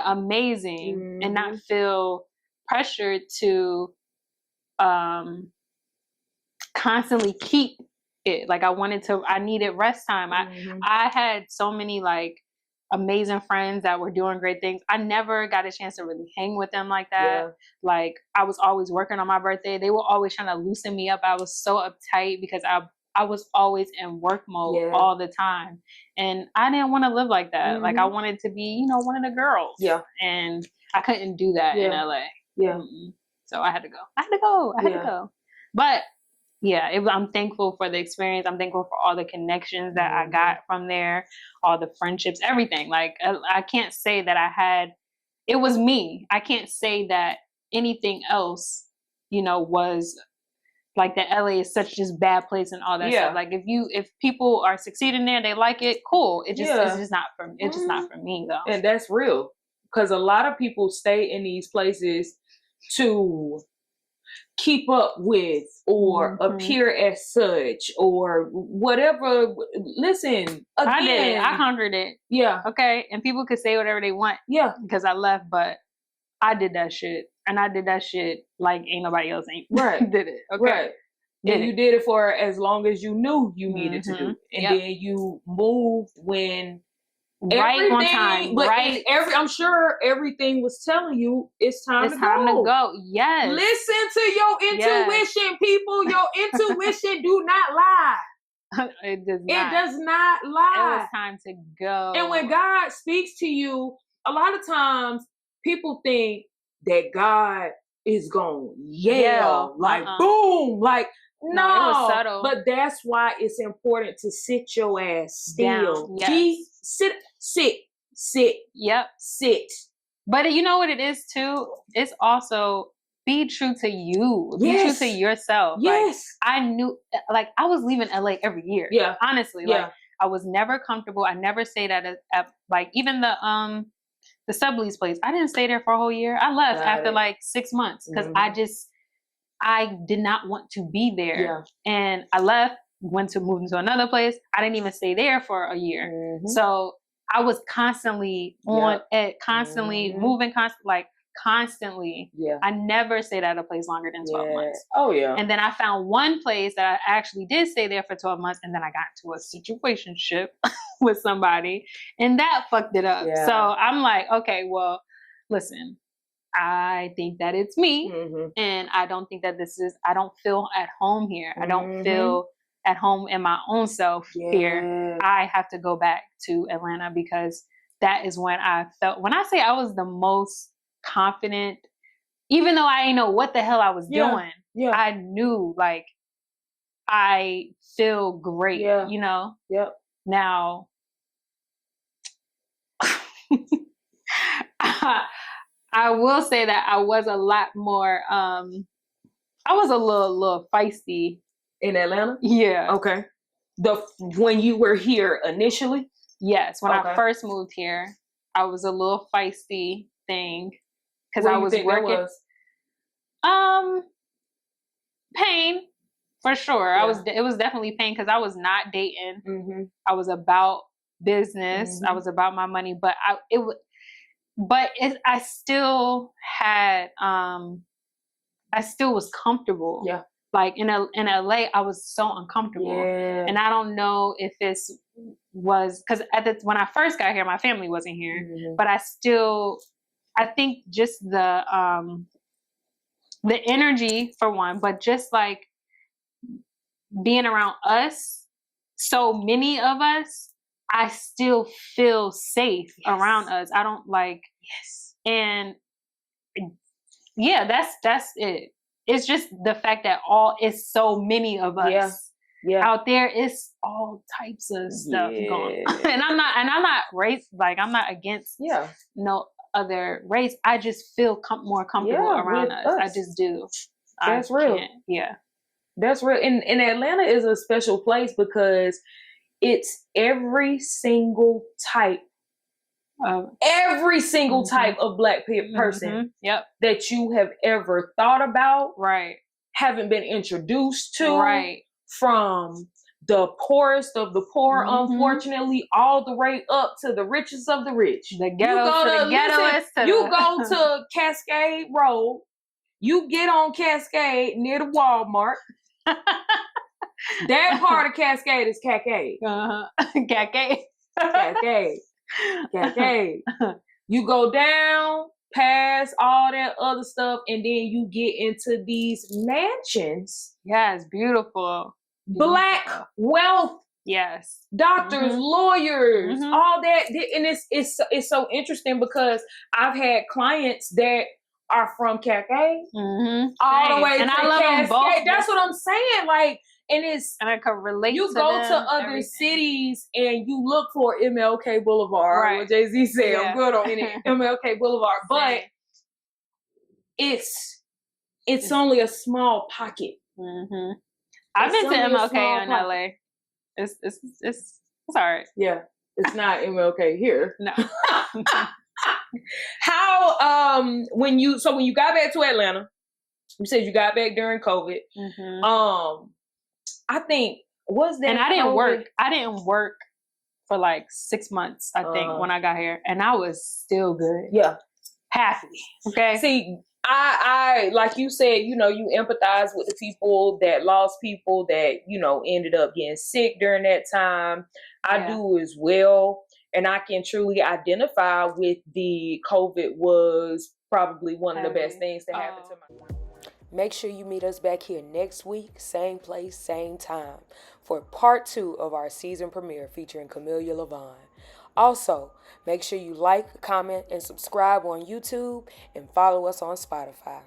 amazing. And not feel pressured to constantly keep it. Like I needed rest time. I had so many like amazing friends that were doing great things. I never got a chance to really hang with them like that. Yeah. Like I was always working on my birthday. They were always trying to loosen me up. I was so uptight because I was always in work mode all the time. And I didn't want to live like that. Like I wanted to be, one of the girls. Yeah. And I couldn't do that in LA. Yeah. So I had to go. I had to go. But yeah, I'm thankful for the experience. I'm thankful for all the connections that I got from there, all the friendships, everything. Like, I can't say that it was me. I can't say that anything else, was like that LA is such just bad place and all that stuff. Like if people are succeeding there, they like it, cool. It's just not for me. It's just not for me though. And that's real. Because a lot of people stay in these places to keep up with or appear as such or whatever. Listen, again, I did it. I conquered it. Yeah. Okay. And people could say whatever they want. Yeah. Because I left, but I did that shit. And I did that shit like ain't nobody else did it. Okay. Right. And you did it for as long as you knew you needed to do. And then you moved when right on time. But I'm sure everything was telling you it's time to go. Yes. Listen to your intuition, people. Your intuition do not lie. It does not. It does not lie. It was time to go. And when God speaks to you, a lot of times people think that God is going to yell, like, boom, like, no, it was subtle. But that's why it's important to sit your ass still. Yes. Sit. Yep. Sit. But you know what it is too? It's also be true to you. Be true to yourself. Yes. Like, I knew, like, I was leaving LA every year. Yeah. Honestly. Yeah. Like, I was never comfortable. I never stayed at like, even the sublease place. I didn't stay there for a whole year. I left after like 6 months because I did not want to be there. Yeah. And I left, moved into another place. I didn't even stay there for a year. Mm-hmm. So I was constantly on it, constantly moving, constantly. Yeah. I never stayed at a place longer than 12 months. Oh, yeah. And then I found one place that I actually did stay there for 12 months. And then I got into a situationship with somebody and that fucked it up. Yeah. So I'm like, okay, well, listen, I think that it's me. Mm-hmm. And I don't think that I don't feel at home here. Mm-hmm. I don't feel at home in my own self here. I have to go back to Atlanta because that is when I say I was the most confident, even though I didn't know what the hell I was doing. Yeah. I knew, like, I feel great, you know? Yep. Now, I will say that I was a lot more, I was a little feisty. In Atlanta? Yeah. Okay. When you were here initially? Yes. When I first moved here, I was a little feisty thing. Because I was working. Pain, for sure. Yeah. It was definitely pain because I was not dating. Mm-hmm. I was about business. Mm-hmm. I was about my money, but I still had, I still was comfortable. Yeah. Like in LA, I was so uncomfortable. Yeah. And I don't know if this was, because when I first got here, my family wasn't here, mm-hmm. but I think just the energy for one, but just like being around us, so many of us, I still feel safe around us. I don't like, and yeah, that's it. It's just the fact that it's so many of us out there. It's all types of stuff going on. And I'm not race, like I'm not against no other race. I just feel more comfortable around us. I just do. That's real. Yeah. That's real. And Atlanta is a special place because it's every single type of Black person that you have ever thought about, haven't been introduced to, from the poorest of the poor, unfortunately, all the way up to the richest of the rich. The ghetto to the ghettoest. You go to Cascade Road, you get on Cascade near the Walmart. That part of Cascade is Cascade. Cascade. You go down past all that other stuff, and then you get into these mansions. Yes, beautiful. Black wealth. Yes. Doctors, lawyers, all that. And it's so interesting because I've had clients that are from Cascade all the way to I love Cascade. Them both. That's what I'm saying. Like, and I can relate. You go to other cities and you look for MLK Boulevard. What Jay-Z said, I'm good on MLK Boulevard, but it's only a small pocket. Mm-hmm. I've been to MLK in LA. It's all right. Yeah, it's not MLK here. No. How when you got back to Atlanta, you said you got back during COVID. I think and I didn't work. I didn't work for like 6 months. I think when I got here, and I was still good. Yeah, happy. Okay. See, I like you said, you empathize with the people that lost people that ended up getting sick during that time. I do as well. And I can truly identify with the COVID was probably one of the best things that happened to my. Make sure you meet us back here next week, same place, same time, for part 2 of our season premiere featuring Camellia LaVon. Also, make sure you like, comment, and subscribe on YouTube and follow us on Spotify.